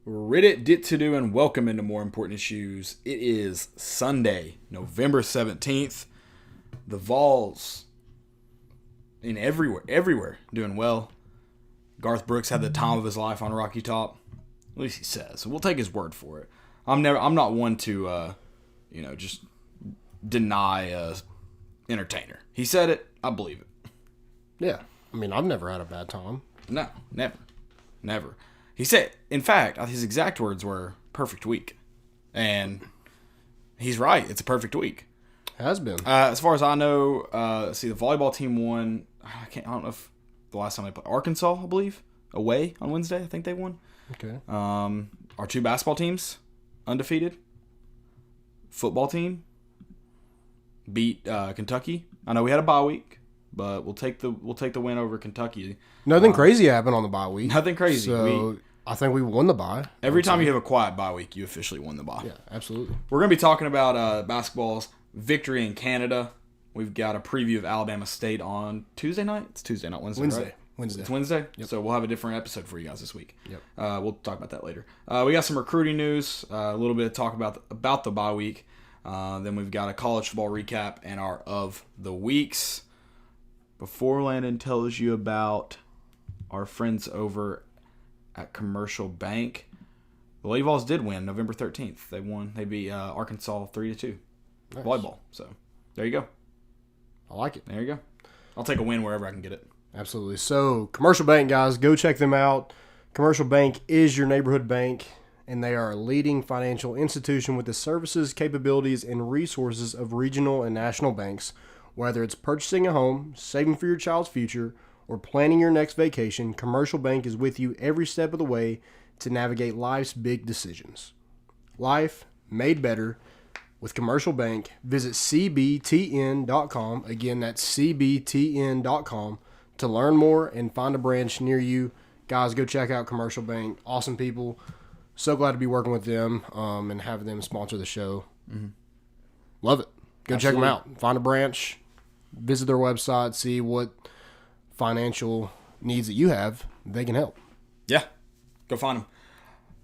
Reddit dit to do and welcome into More Important Issues. It is Sunday, November 17th. The Vols in everywhere doing well. Garth Brooks had the time of his life on Rocky Top. At least he says. So we'll take his word for it. I'm not one to just deny a entertainer. He said it, I believe it. Yeah. I mean, I've never had a bad time. No, never. He said, in fact, his exact words were "perfect week," and he's right. It's a perfect week. It has been. As far as I know, the volleyball team won. I don't know if the last time they played Arkansas, I believe, away on Wednesday. I think they won. Okay. Our two basketball teams undefeated. Football team beat Kentucky. I know we had a bye week, but we'll take the win over Kentucky. Nothing crazy happened on the bye week. Nothing crazy. So I think we won the bye. Every time you have a quiet bye week, you officially won the bye. Yeah, absolutely. We're going to be talking about basketball's victory in Canada. We've got a preview of Alabama State on Tuesday night. It's Tuesday, not Wednesday, right? Wednesday. It's Wednesday? Yep. So we'll have a different episode for you guys this week. Yep. We'll talk about that later. We got some recruiting news, a little bit of talk about the bye week. Then we've got a college football recap and our of the weeks. Before Landon tells you about our friends over at Commercial Bank, the Lady Vols did win November 13th. They won. They beat Arkansas 3-2. Nice. Volleyball. So there you go. I like it. There you go. I'll take a win wherever I can get it. Absolutely. So, Commercial Bank, guys, go check them out. Commercial Bank is your neighborhood bank, and they are a leading financial institution with the services, capabilities, and resources of regional and national banks. Whether it's purchasing a home, saving for your child's future, or planning your next vacation, Commercial Bank is with you every step of the way to navigate life's big decisions. Life made better with Commercial Bank. Visit cbtn.com. Again, that's cbtn.com to learn more and find a branch near you. Guys, go check out Commercial Bank. Awesome people. So glad to be working with them and having them sponsor the show. Mm-hmm. Love it. Go check them out. Find a branch. Visit their website. See what financial needs that you have. They can help. Yeah. Go find them.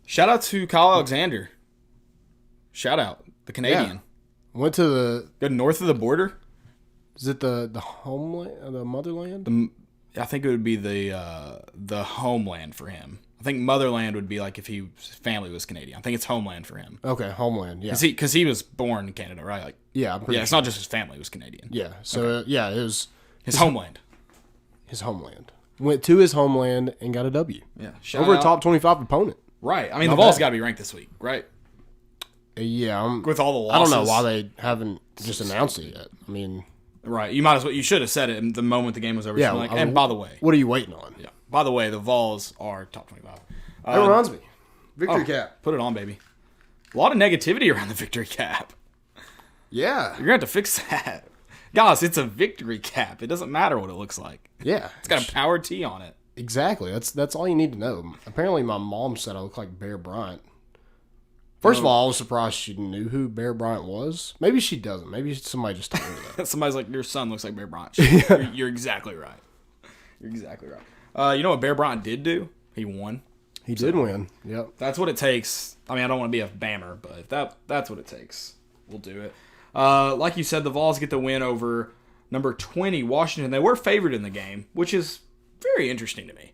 Shout out to Kyle Alexander. Shout out. The Canadian. Yeah. Went to the... Go north of the border. Is it the homeland, the motherland? I think it would be the homeland for him. I think motherland would be like if his family was Canadian. I think it's homeland for him. Okay, homeland, yeah. Because he was born in Canada, right? Like, yeah, I'm pretty yeah, it's not just his family was Canadian. Yeah, so, it was... His homeland. His homeland. Went to his homeland and got a W. Yeah. Over a top 25 opponent. Right. I mean, the Vols got to be ranked this week, right? Yeah. With all the losses. I don't know why they haven't just announced it yet. I mean... Right. You should have said it the moment the game was over. Yeah. And by the way. What are you waiting on? Yeah. By the way, the Vols are top 25. That reminds me. Victory cap. Put it on, baby. A lot of negativity around the victory cap. Yeah. You're going to have to fix that. Guys, it's a victory cap. It doesn't matter what it looks like. Yeah. It's got a power T on it. Exactly. That's all you need to know. Apparently, my mom said I look like Bear Bryant. First of all, I was surprised she knew who Bear Bryant was. Maybe she doesn't. Maybe somebody just told her that. Somebody's like, your son looks like Bear Bryant. You're exactly right. You're exactly right. You know what Bear Bryant did do? He won. He did win. Yep. That's what it takes. I mean, I don't want to be a bammer, but if that's what it takes, we'll do it. Like you said, the Vols get the win over number 20, Washington. They were favored in the game, which is very interesting to me.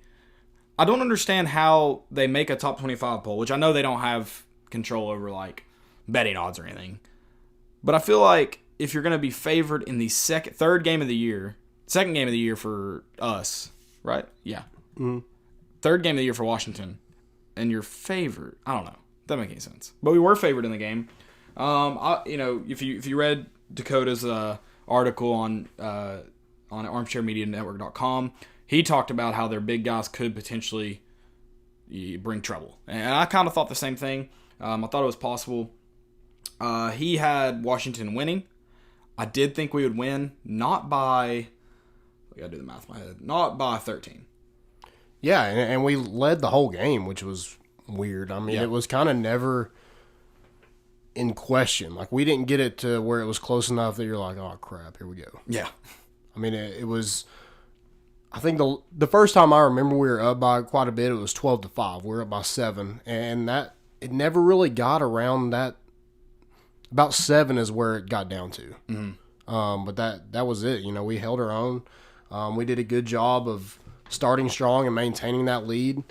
I don't understand how they make a top 25 poll, which I know they don't have control over, like, betting odds or anything. But I feel like if you're going to be favored in the second game of the year for us, right? Yeah. Mm-hmm. Third game of the year for Washington, and you're favored. I don't know. That makes any sense. But we were favored in the game. If you read Dakota's article on ArmchairMediaNetwork.com, he talked about how their big guys could potentially bring trouble, and I kind of thought the same thing. I thought it was possible. He had Washington winning. I did think we would win, not by... I gotta do the math in my head. Not by 13. Yeah, and we led the whole game, which was weird. I mean, It was kind of never in question. Like, we didn't get it to where it was close enough that you're like, oh, crap, here we go. Yeah. I mean, it was... I think the first time I remember we were up by quite a bit, it was 12-5. We were up by 7, and that it never really got around that. About 7 is where it got down to. Mm-hmm. But that was it. We held our own. We did a good job of starting strong and maintaining that lead.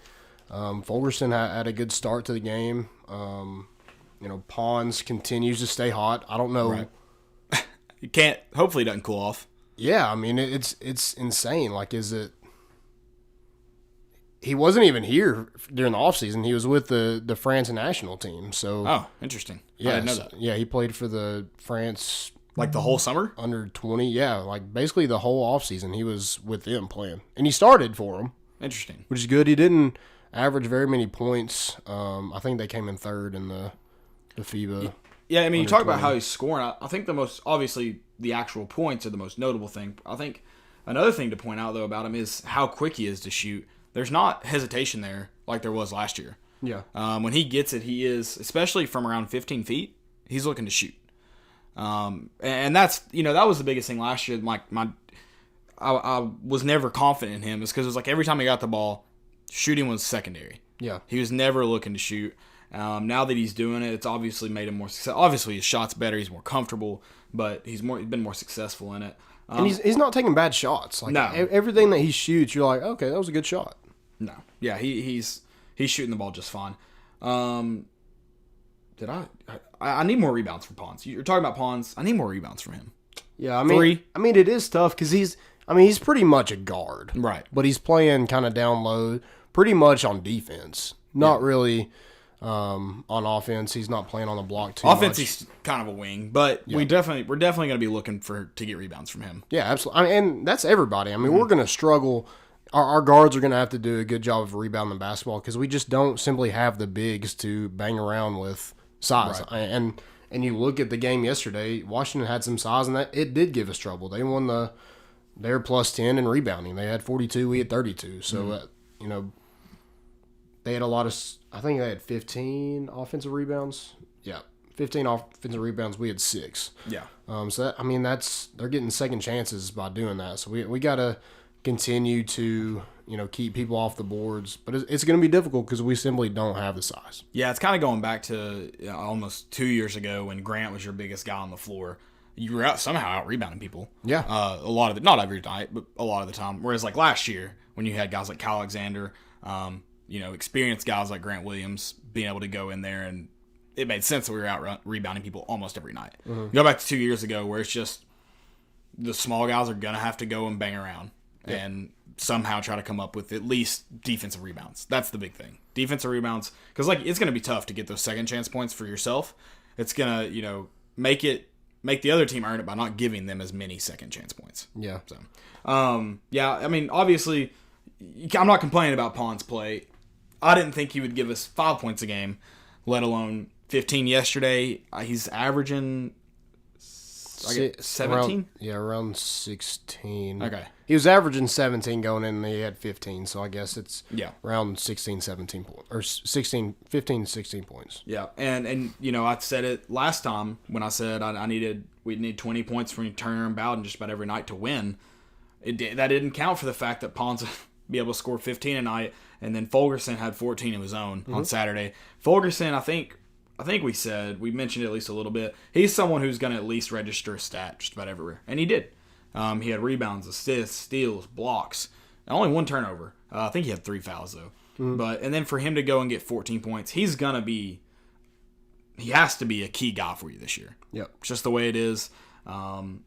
Fulgerson had a good start to the game. Pons continues to stay hot. I don't know. Right. Hopefully it doesn't cool off. Yeah, I mean, it's insane. Like, is it... He wasn't even here during the offseason. He was with the France national team. So Oh, interesting. Yeah, I didn't know that. Yeah, he played for the France... Like the whole summer? Under 20, yeah. Like, basically the whole offseason, he was with them playing. And he started for them. Interesting. Which is good. He didn't average very many points. I think they came in third in the FIBA. Yeah, I mean, you talk about how he's scoring. I think obviously, the actual points are the most notable thing. I think another thing to point out, though, about him is how quick he is to shoot. There's not hesitation there like there was last year. Yeah. When he gets it, he is, especially from around 15 feet, he's looking to shoot. And that's, that was the biggest thing last year. I was never confident in him. It's because it was like every time he got the ball, shooting was secondary. Yeah. He was never looking to shoot. Now that he's doing it, it's obviously made him more successful. Obviously, his shot's better. He's more comfortable, but he's been more successful in it. And he's not taking bad shots. Like, no. Everything that he shoots, you're like, okay, that was a good shot. No. Yeah, he's shooting the ball just fine. I need more rebounds from Pons. You're talking about Pons. I need more rebounds from him. Yeah, I mean, it is tough because he's pretty much a guard. Right. But he's playing kind of down low, pretty much on defense. Not really on offense. He's not playing on the block too Offense, much. he's kind of a wing, but we're definitely going to be looking to get rebounds from him. Yeah, absolutely. And that's everybody. I mean, we're going to struggle. Our guards are going to have to do a good job of rebounding basketball because we just don't simply have the bigs to bang around with size. Right. And you look at the game yesterday, Washington had some size, and that it did give us trouble. They won their plus 10 in rebounding. They had 42, we had 32. So, they had a lot of, I think they had 15 offensive rebounds. Yeah, 15 offensive rebounds. We had 6. Yeah. They're getting second chances by doing that. So we got to continue to, keep people off the boards. But it's going to be difficult because we simply don't have the size. Yeah, it's kind of going back to almost 2 years ago when Grant was your biggest guy on the floor. You were somehow out rebounding people. Yeah. A lot of it, not every night, but a lot of the time. Whereas like last year when you had guys like Kyle Alexander, experienced guys like Grant Williams being able to go in there, and it made sense that we were out rebounding people almost every night. Mm-hmm. You go back to 2 years ago where it's just the small guys are going to have to go and bang around and somehow try to come up with at least defensive rebounds. That's the big thing. Defensive rebounds, because it's going to be tough to get those second chance points for yourself. It's going to, make the other team earn it by not giving them as many second chance points. Yeah. So, obviously, I'm not complaining about Pons' play. I didn't think he would give us 5 points a game, let alone 15 yesterday. He's averaging 17? Around 16. Okay. He was averaging 17 going in, and he had 15, so I guess it's around 16, 17 points. Or 15, 16 points. Yeah, and I said it last time when I said we'd need 20 points from Turner and Bowden just about every night to win. That didn't count for the fact that Pons would be able to score 15 a night, and then Fulgerson had 14 of his own on Saturday. Fulgerson, I think we mentioned it at least a little bit. He's someone who's going to at least register a stat just about everywhere, and he did. He had rebounds, assists, steals, blocks, and only 1 turnover. I think he had 3 fouls though. Mm-hmm. And then for him to go and get 14 points, he has to be a key guy for you this year. Yep, it's just the way it is. And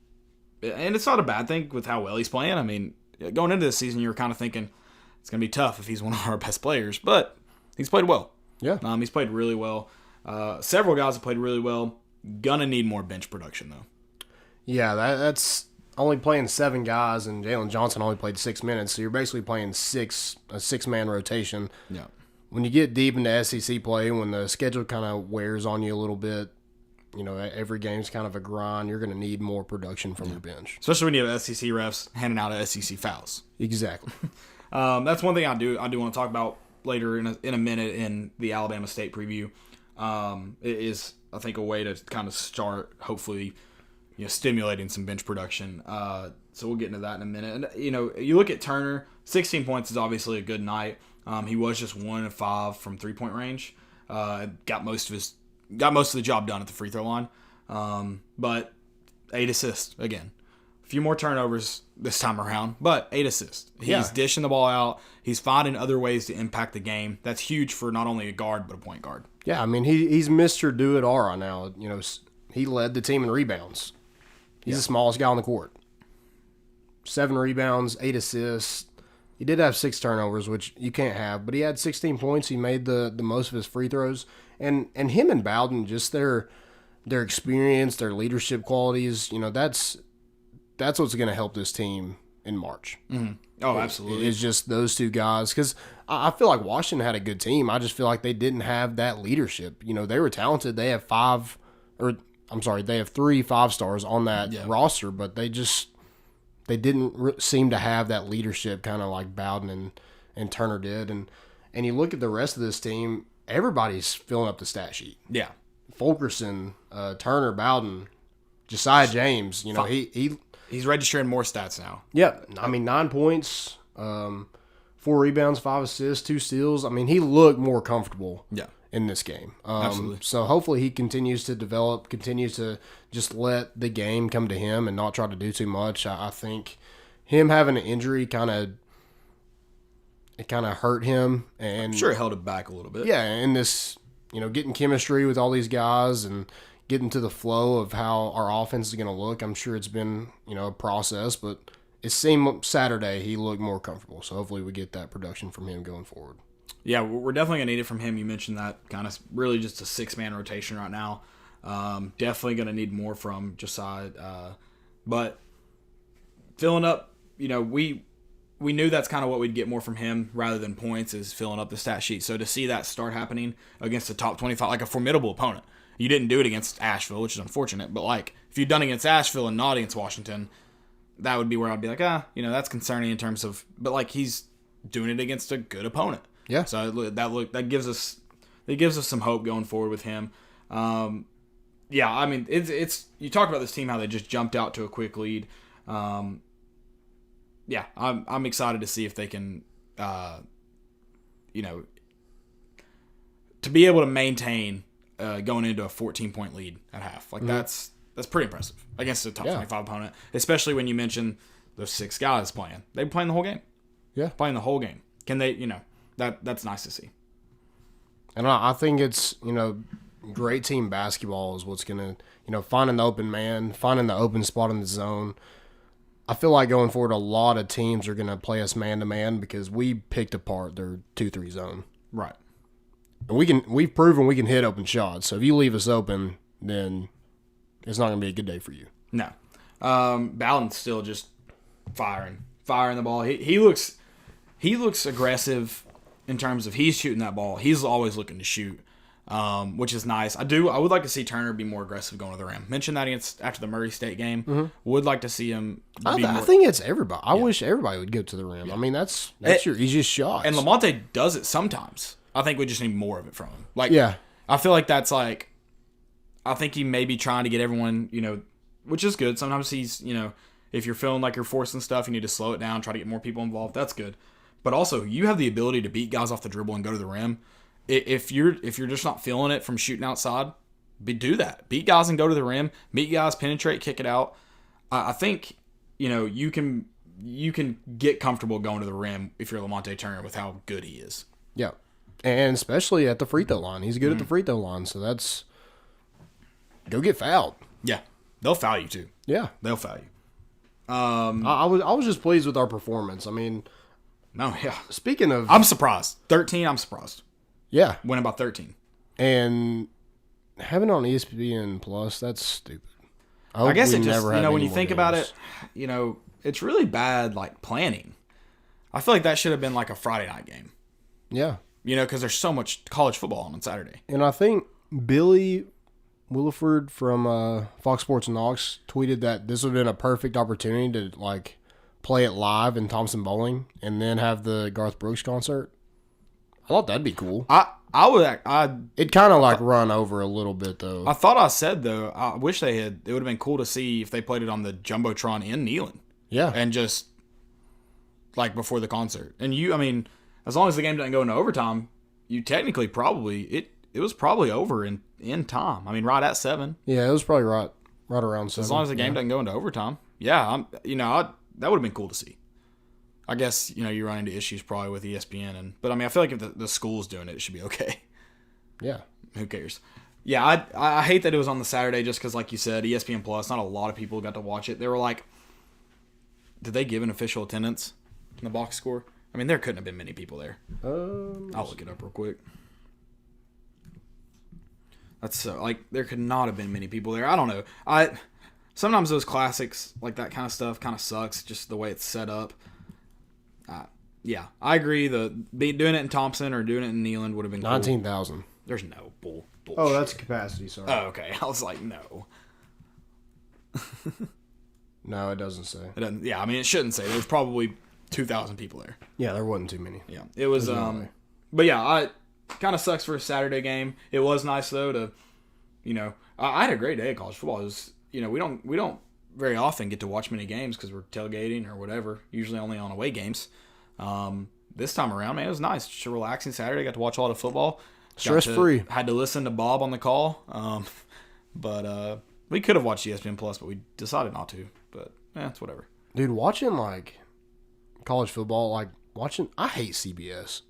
it's not a bad thing with how well he's playing. I mean, going into this season, you were kind of thinking it's going to be tough if he's one of our best players, but he's played well. Yeah, he's played really well. Several guys have played really well. Gonna need more bench production though. Yeah, that's only playing 7 guys, and Jalen Johnson only played 6 minutes, so you're basically playing a 6-man rotation. Yeah. When you get deep into SEC play, when the schedule kind of wears on you a little bit, every game's kind of a grind. You're going to need more production from your bench, especially when you have SEC refs handing out SEC fouls. Exactly. That's one thing I do want to talk about later in a minute in the Alabama State preview. It is, I think, a way to kind of start, hopefully, stimulating some bench production. So we'll get into that in a minute. And you look at Turner, 16 points is obviously a good night. He was just 1 of 5 from 3-point range. Got most of the job done at the free throw line. But 8 assists again. A few more turnovers this time around, but 8 assists. He's dishing the ball out. He's finding other ways to impact the game. That's huge for not only a guard but a point guard. Yeah, I mean he's Mr. Do It All right now. He led the team in rebounds. He's the smallest guy on the court. 7 rebounds, 8 assists. He did have 6 turnovers, which you can't have, but he had 16 points. He made the most of his free throws. And him and Bowden, just their experience, their leadership qualities, that's what's going to help this team in March. Mm-hmm. Oh, absolutely. It's just those two guys. Because I feel like Washington had a good team. I just feel like they didn't have that leadership. They were talented. They have 3 5-stars on that roster, but they didn't seem to have that leadership kind of like Bowden and Turner did. And you look at the rest of this team, everybody's filling up the stat sheet. Yeah. Fulkerson, Turner, Bowden, Josiah James, he's registering more stats now. Yeah. I mean, 9 points, 4 rebounds, 5 assists, 2 steals. I mean, he looked more comfortable. Yeah. In this game. Absolutely. So hopefully he continues to develop, continues to just let the game come to him and not try to do too much. I think him having an injury kind of hurt him. And I'm sure it held it back a little bit. Yeah, and this, getting chemistry with all these guys and getting to the flow of how our offense is going to look. I'm sure it's been, a process, but it seemed Saturday he looked more comfortable. So hopefully we get that production from him going forward. Yeah, we're definitely going to need it from him. You mentioned that kind of really just a 6-man rotation right now. Definitely going to need more from Josiah. But filling up, we knew that's kind of what we'd get more from him rather than points is filling up the stat sheet. So to see that start happening against a top 25, like a formidable opponent. You didn't do it against Asheville, which is unfortunate. But like if you'd done it against Asheville and not against Washington, that would be where I'd be like, that's concerning in terms of, but like he's doing it against a good opponent. Yeah. So that gives us some hope going forward with him. I mean it's you talked about this team how they just jumped out to a quick lead. I'm excited to see if they can to be able to maintain going into a 14-point lead at half. Like that's pretty impressive against a top 25 opponent, especially when you mention those 6 guys playing. They've been playing the whole game. Yeah. Playing the whole game. Can they, that's nice to see. And I think it's, great team basketball is what's going to, finding the open man, finding the open spot in the zone. I feel like going forward, a lot of teams are going to play us man-to-man because we picked apart their 2-3 zone. Right. And we've proven we can hit open shots. So if you leave us open, then it's not going to be a good day for you. No. Bowden's still just firing the ball. He looks aggressive in terms of he's shooting that ball. He's always looking to shoot, which is nice. I would like to see Turner be more aggressive going to the rim. Mentioned that after the Murray State game. Mm-hmm. Would like to see him be more. I think it's everybody. I wish everybody would go to the rim. Yeah. I mean, that's your easiest shot. And Lamonte does it sometimes. I think we just need more of it from him. I feel like that's like, I think he may be trying to get everyone, which is good. Sometimes he's, if you're feeling like you're forcing stuff, you need to slow it down, try to get more people involved. That's good. But also, you have the ability to beat guys off the dribble and go to the rim. If you're just not feeling it from shooting outside, do that. Beat guys and go to the rim. Beat guys, penetrate, kick it out. I think you can get comfortable going to the rim if you're Lamonte Turner with how good he is. Yeah, and especially at the free throw line, he's good at the free throw line. So that's go get fouled. Yeah, they'll foul you too. Yeah, they'll foul you. I was just pleased with our performance. I mean. No, yeah. Speaking of... I'm surprised. 13, I'm surprised. Yeah. Went about 13. And having it on ESPN Plus, that's stupid. I guess it just, when you think about it, it's really bad, like, planning. I feel like that should have been like a Friday night game. Yeah. Because there's so much college football on Saturday. And I think Billy Williford from Fox Sports Knox tweeted that this would have been a perfect opportunity to, like... play it live in Thompson Bowling and then have the Garth Brooks concert. I thought that'd be cool. I It kind of like run over a little bit though. I thought I said though. I wish they had. It would have been cool to see if they played it on the jumbotron in Neyland Yeah. and just like before the concert. And I mean, as long as the game doesn't go into overtime, you technically probably it was probably over in time. I mean, right at 7. Yeah, it was probably right around 7. As long as the game doesn't go into overtime, yeah, that would have been cool to see. I guess you run into issues probably with ESPN, but I mean, I feel like if the school's doing it, it should be okay. Yeah. Who cares? Yeah, I hate that it was on the Saturday just because, like you said, ESPN Plus, not a lot of people got to watch it. They were like, did they give an official attendance in the box score? I mean, there couldn't have been many people there. I'll look it up real quick. That's so, like, there could not have been many people there. I don't know. Sometimes those classics, like that kind of stuff, kind of sucks, just the way it's set up. Yeah, I agree. Doing it in Thompson or doing it in Neyland would have been cool. 19,000. There's no bullshit. Oh, that's capacity, sorry. Oh, okay. I was like, no. No, it doesn't say. It doesn't. Yeah, I mean, it shouldn't say. There's probably 2,000 people there. Yeah, there wasn't too many. Yeah, it was. But yeah, kind of sucks for a Saturday game. It was nice though to, I had a great day at college football. It was, we don't very often get to watch many games because we're tailgating or whatever. Usually only on away games. This time around, man, it was nice. Just a relaxing Saturday. Got to watch a lot of football. Stress-free. Had to listen to Bob on the call. But we could have watched ESPN Plus, but we decided not to. But it's whatever. Dude, watching like college football, I hate CBS.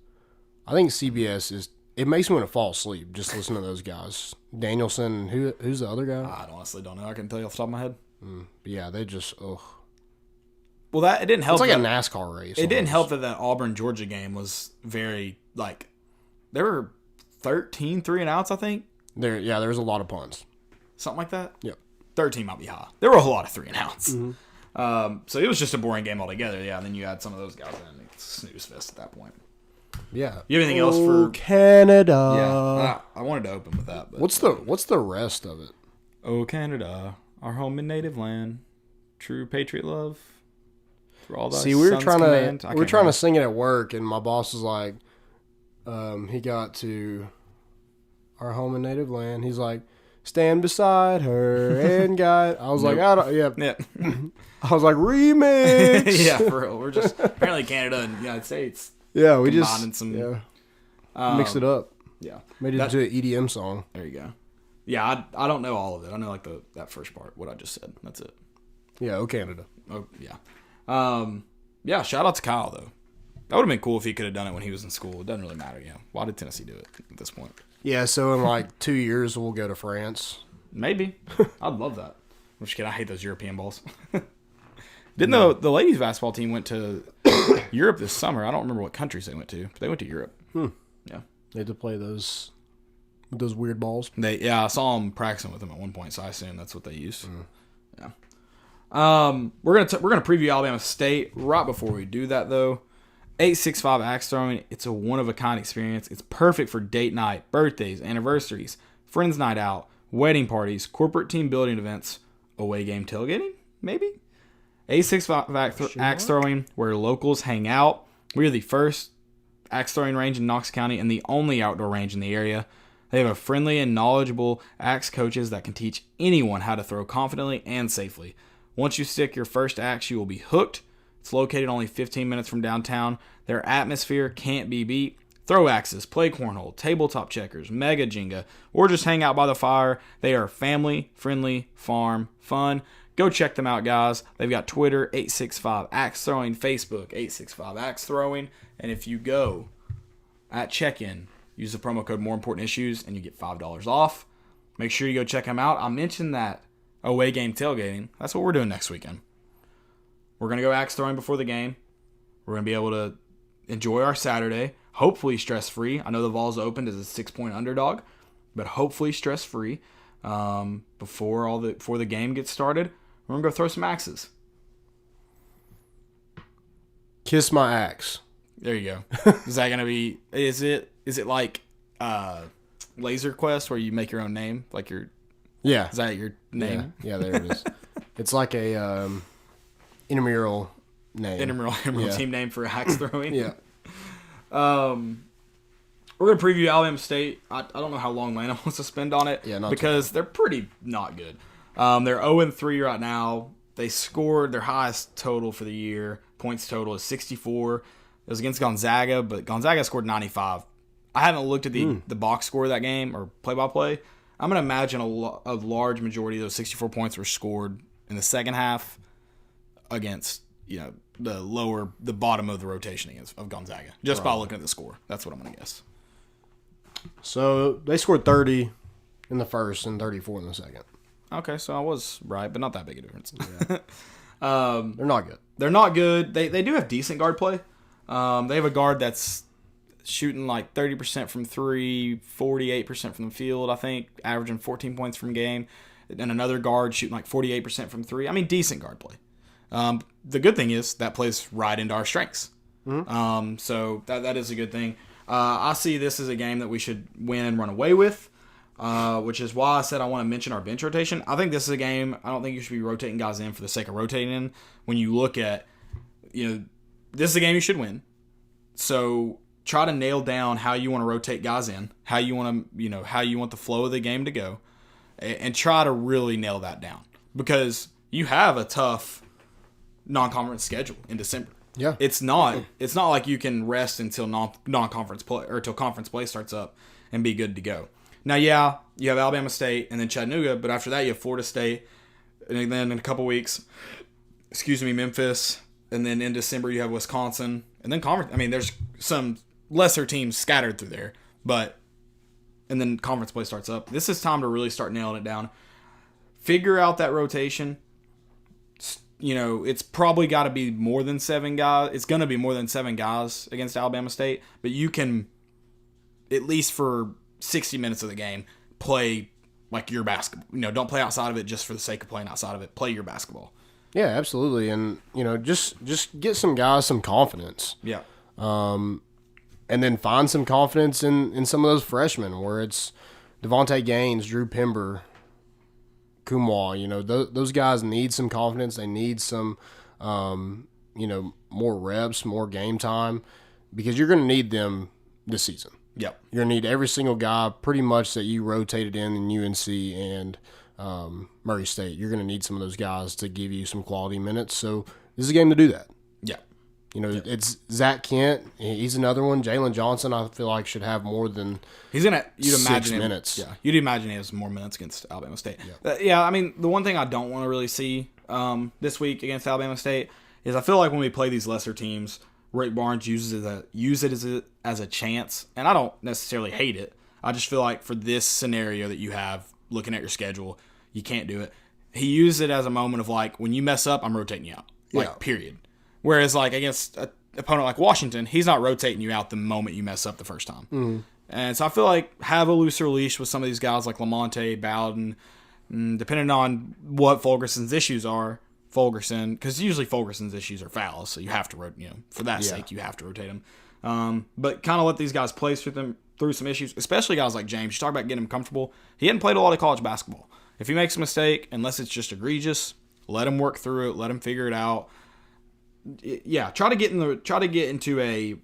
I think CBS it makes me want to fall asleep just listening to those guys. Danielson, and who's the other guy? I honestly don't know. I can tell you off the top of my head. But yeah, they just Well, it didn't help. It's like a NASCAR race. It didn't help that Auburn Georgia game was very there were 13 3-and-outs, I think. There was a lot of punts. Something like that. Yep. 13 might be high. There were a whole lot of 3-and-outs. So it was just a boring game altogether. Yeah, and then you had some of those guys in. It's snooze fest at that point. Yeah. You have anything else for Canada? Yeah, I wanted to open with that. But what's the rest of it? Oh, Canada, our home and native land, true patriot love. For all See, we were trying to sing it at work, and my boss was like, he got to our home and native land. He's like, stand beside her and guide. I was like, I don't. Yeah. I was like, remix. Yeah, for real. We're just apparently Canada and United States. Yeah, we mixed it up. Yeah, made it into an EDM song. There you go. Yeah, I don't know all of it. I know like that first part, what I just said. That's it. Yeah, oh Canada. Oh yeah. Yeah. Shout out to Kyle though. That would have been cool if he could have done it when he was in school. It doesn't really matter. Yeah. Why did Tennessee do it at this point? Yeah. So in like 2 years we'll go to France. Maybe. I'd love that. I'm just kidding. I hate those European balls. Didn't the ladies basketball team went to Europe this summer? I don't remember what countries they went to, but they went to Europe. Yeah. They had to play those weird balls. I saw them practicing with them at one point, so I assume that's what they used. Yeah. We're gonna preview Alabama State right before we do that though. 865 axe throwing. It's a one of a kind experience. It's perfect for date night, birthdays, anniversaries, friends night out, wedding parties, corporate team building events, away game tailgating, maybe. 865 axe throwing, where locals hang out. We are the first axe throwing range in Knox County and the only outdoor range in the area. They have a friendly and knowledgeable axe coaches that can teach anyone how to throw confidently and safely. Once you stick your first axe, you will be hooked. It's located only 15 minutes from downtown. Their atmosphere can't be beat. Throw axes, play cornhole, tabletop checkers, mega Jenga, or just hang out by the fire. They are family, friendly, farm, fun. Go check them out, guys. They've got Twitter, 865 Axe Throwing, Facebook, 865 Axe Throwing. And if you go at check-in, use the promo code More Important Issues, and you get $5 off. Make sure you go check them out. I mentioned that away game tailgating. That's what we're doing next weekend. We're going to go axe throwing before the game. We're going to be able to enjoy our Saturday, hopefully stress-free. I know the Vols opened as a 6-point underdog, but hopefully stress-free before the game gets started. We're going to go throw some axes. Kiss my axe. There you go. Is that going to be... Is it like Laser Quest where you make your own name? Like your... Yeah. Is that your name? Yeah, there it is. It's like a intramural name. Intramural team name for axe throwing? Yeah. We're going to preview Alabama State. I don't know how long Lana wants to spend on it because they're pretty not good. They're 0-3 right now. They scored their highest total for the year. Points total is 64. It was against Gonzaga, but Gonzaga scored 95. I haven't looked at the box score of that game or play-by-play. I'm going to imagine a large majority of those 64 points were scored in the second half against, the bottom of the rotation of Gonzaga. Just by looking at the score. That's what I'm going to guess. So they scored 30 in the first and 34 in the second. Okay, so I was right, but not that big a difference. Yeah. They're not good. They're not good. They do have decent guard play. They have a guard that's shooting like 30% from three, 48% from the field, I think, averaging 14 points from game. And another guard shooting like 48% from three. I mean, decent guard play. The good thing is that plays right into our strengths. Mm-hmm. So that is a good thing. I see this as a game that we should win and run away with, which is why I said I want to mention our bench rotation. I think this is a game, I don't think you should be rotating guys in for the sake of rotating in. When you look at, this is a game you should win. So try to nail down how you want to rotate guys in, how you want to, how you want the flow of the game to go, and try to really nail that down. Because you have a tough non-conference schedule in December. Yeah. It's not like you can rest until non-conference play or until conference play starts up and be good to go. Now, yeah, you have Alabama State and then Chattanooga, but after that you have Florida State, and then in a couple weeks, Memphis, and then in December you have Wisconsin, and then conference. I mean, there's some lesser teams scattered through there, and then conference play starts up. This is time to really start nailing it down. Figure out that rotation. It's probably got to be more than 7 guys. It's going to be more than 7 guys against Alabama State, but you can, at least for 60 minutes of the game, play like your basketball. Don't play outside of it just for the sake of playing outside of it. Play your basketball. Yeah, absolutely. And, just get some guys some confidence. Yeah. And then find some confidence in some of those freshmen where it's Devontae Gaines, Drew Pember, Kumwa. Those guys need some confidence. They need some, more reps, more game time, because you're going to need them this season. Yep. You're going to need every single guy pretty much that you rotated in UNC and Murray State. You're going to need some of those guys to give you some quality minutes. So this is a game to do that. Yeah. It's Zach Kent. He's another one. Jalen Johnson, I feel like, should have more than you'd imagine 6 minutes. Yeah, you'd imagine he has more minutes against Alabama State. I mean, the one thing I don't want to really see this week against Alabama State is I feel like when we play these lesser teams, Rick Barnes uses it as a chance, and I don't necessarily hate it. I just feel like for this scenario that you have, looking at your schedule, you can't do it. He used it as a moment of like, when you mess up, I'm rotating you out. Period. Whereas, like, against an opponent like Washington, he's not rotating you out the moment you mess up the first time. Mm. And so I feel like have a looser leash with some of these guys like Lamonte, Bowden, depending on what Fulgerson's issues are. Because usually Fulgerson's issues are fouls, so you have to, for that sake, you have to rotate them. But kind of let these guys play through some issues, especially guys like James. You talk about getting him comfortable. He hadn't played a lot of college basketball. If he makes a mistake, unless it's just egregious, let him work through it. Let him figure it out. Yeah, try to get into a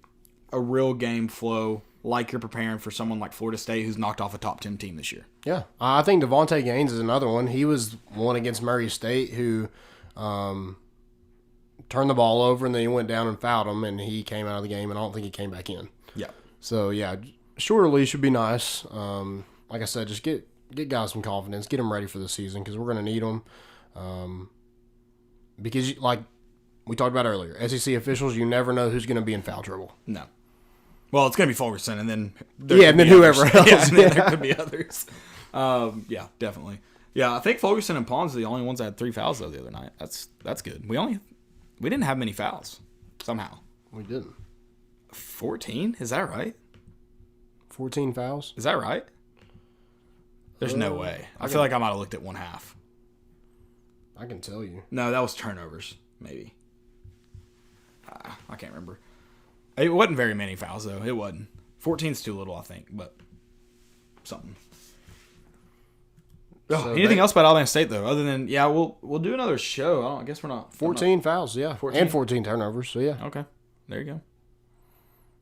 real game flow like you're preparing for someone like Florida State who's knocked off a top 10 team this year. Yeah, I think Devontae Gaines is another one. He was one against Murray State who turned the ball over and then he went down and fouled him and he came out of the game and I don't think he came back in. Yeah. So yeah, shorter leash should be nice. Like I said, just get guys some confidence, get them ready for the season because we're going to need them. Because like we talked about earlier, SEC officials, you never know who's going to be in foul trouble. No. Well, it's going to be Fulgerson, and then whoever else. Yeah, and then there could be others. Yeah, definitely. Yeah, I think Fulgerson and Pons are the only ones that had 3 fouls though the other night. That's good. We didn't have many fouls somehow. We didn't. 14? Is that right? 14 fouls? Is that right? There's no way. I feel like I might have looked at one half. I can tell you. No, that was turnovers. Maybe. I can't remember. It wasn't very many fouls, though. It wasn't. 14's too little, I think, but something. So anything else about Alabama State, though, other than, we'll do another show. I guess we're not. 14 fouls, yeah. 14? And 14 turnovers, so yeah. Okay. There you go.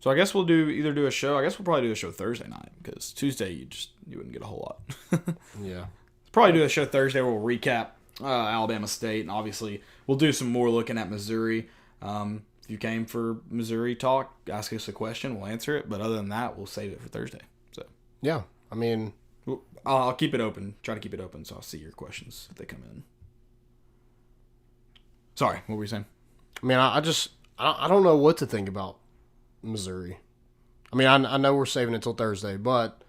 So I guess we'll either do a show. I guess we'll probably do a show Thursday night because Tuesday you wouldn't get a whole lot. Yeah. Probably do a show Thursday where we'll recap Alabama State, and obviously we'll do some more looking at Missouri. If you came for Missouri talk, ask us a question, we'll answer it. But other than that, we'll save it for Thursday. So Yeah. I mean, I'll keep it open. Try to keep it open so I'll see your questions if they come in. Sorry, what were you saying? I mean, I don't know what to think about Missouri. I mean, I know we're saving it till Thursday, but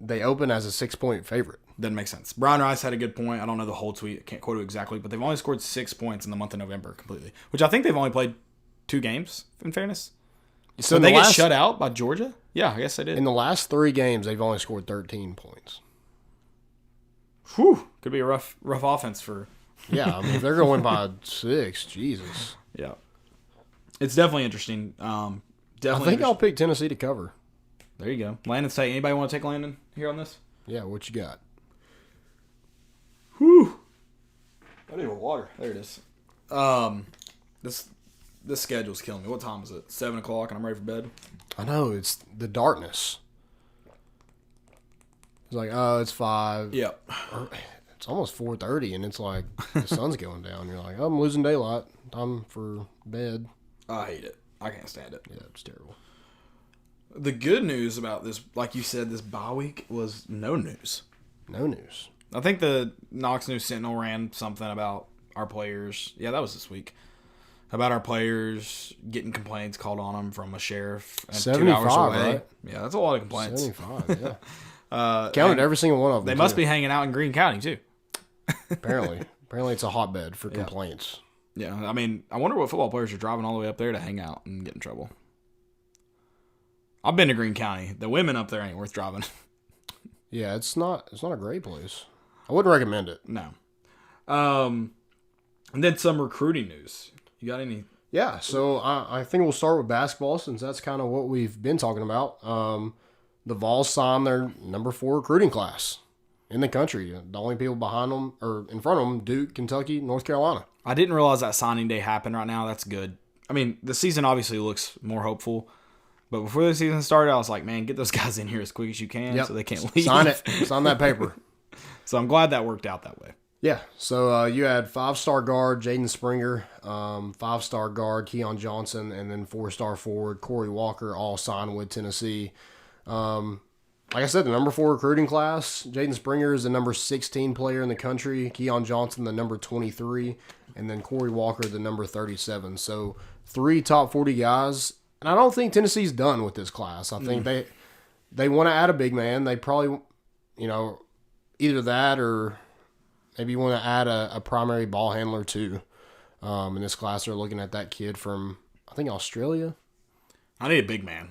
they open as a 6-point favorite. Doesn't make sense. Brian Rice had a good point. I don't know the whole tweet. I can't quote it exactly, but they've only scored 6 points in the month of November completely, which I think they've only played 2 games, in fairness. So they get shut out by Georgia? Yeah, I guess they did. In the last 3 games, they've only scored 13 points. Whew. Could be a rough offense for... Yeah, I mean, if they're going by 6, Jesus. Yeah. It's definitely interesting. I think I'll pick Tennessee to cover. There you go. Landon State. Anybody want to take Landon here on this? Yeah, what you got? Whew. I need more water. There it is. This schedule's killing me. What time is it? 7 o'clock and I'm ready for bed? I know, it's the darkness. It's like, oh, it's 5. Yep. It's almost 4:30, and it's like the sun's going down. You're like, oh, I'm losing daylight. Time for bed. I hate it. I can't stand it. Yeah, it's terrible. The good news about this, like you said, this bye week was no news. No news. I think the Knox News Sentinel ran something about our players. Yeah, that was this week. About our players getting complaints called on them from a sheriff. 75, 2 hours away. right? Yeah, that's a lot of complaints. 75, yeah. Counted every single one of them. They must be hanging out in Greene County, too. Apparently. Apparently it's a hotbed for complaints. Yeah, I mean, I wonder what football players are driving all the way up there to hang out and get in trouble. I've been to Greene County. The women up there ain't worth driving. Yeah, it's not a great place. I wouldn't recommend it. No. And then some recruiting news. You got any? Yeah, so I think we'll start with basketball since that's kind of what we've been talking about. The Vols signed their number 4 recruiting class in the country. The only people behind them or in front of them, Duke, Kentucky, North Carolina. I didn't realize that signing day happened right now. That's good. I mean, the season obviously looks more hopeful. But before the season started, I was like, man, get those guys in here as quick as you can so they can't leave. Sign it. Sign that paper. So I'm glad that worked out that way. Yeah. So you had 5-star guard Jaden Springer, 5-star guard Keon Johnson, and then 4-star forward Corey Walker all signed with Tennessee. Like I said, the number 4 recruiting class, Jaden Springer is the number 16 player in the country. Keon Johnson, the number 23. And then Corey Walker, the number 37. So 3 top 40 guys. And I don't think Tennessee's done with this class. I think they want to add a big man. They probably, either that or maybe want to add a primary ball handler too. In this class, they're looking at that kid from, I think, Australia. I need a big man.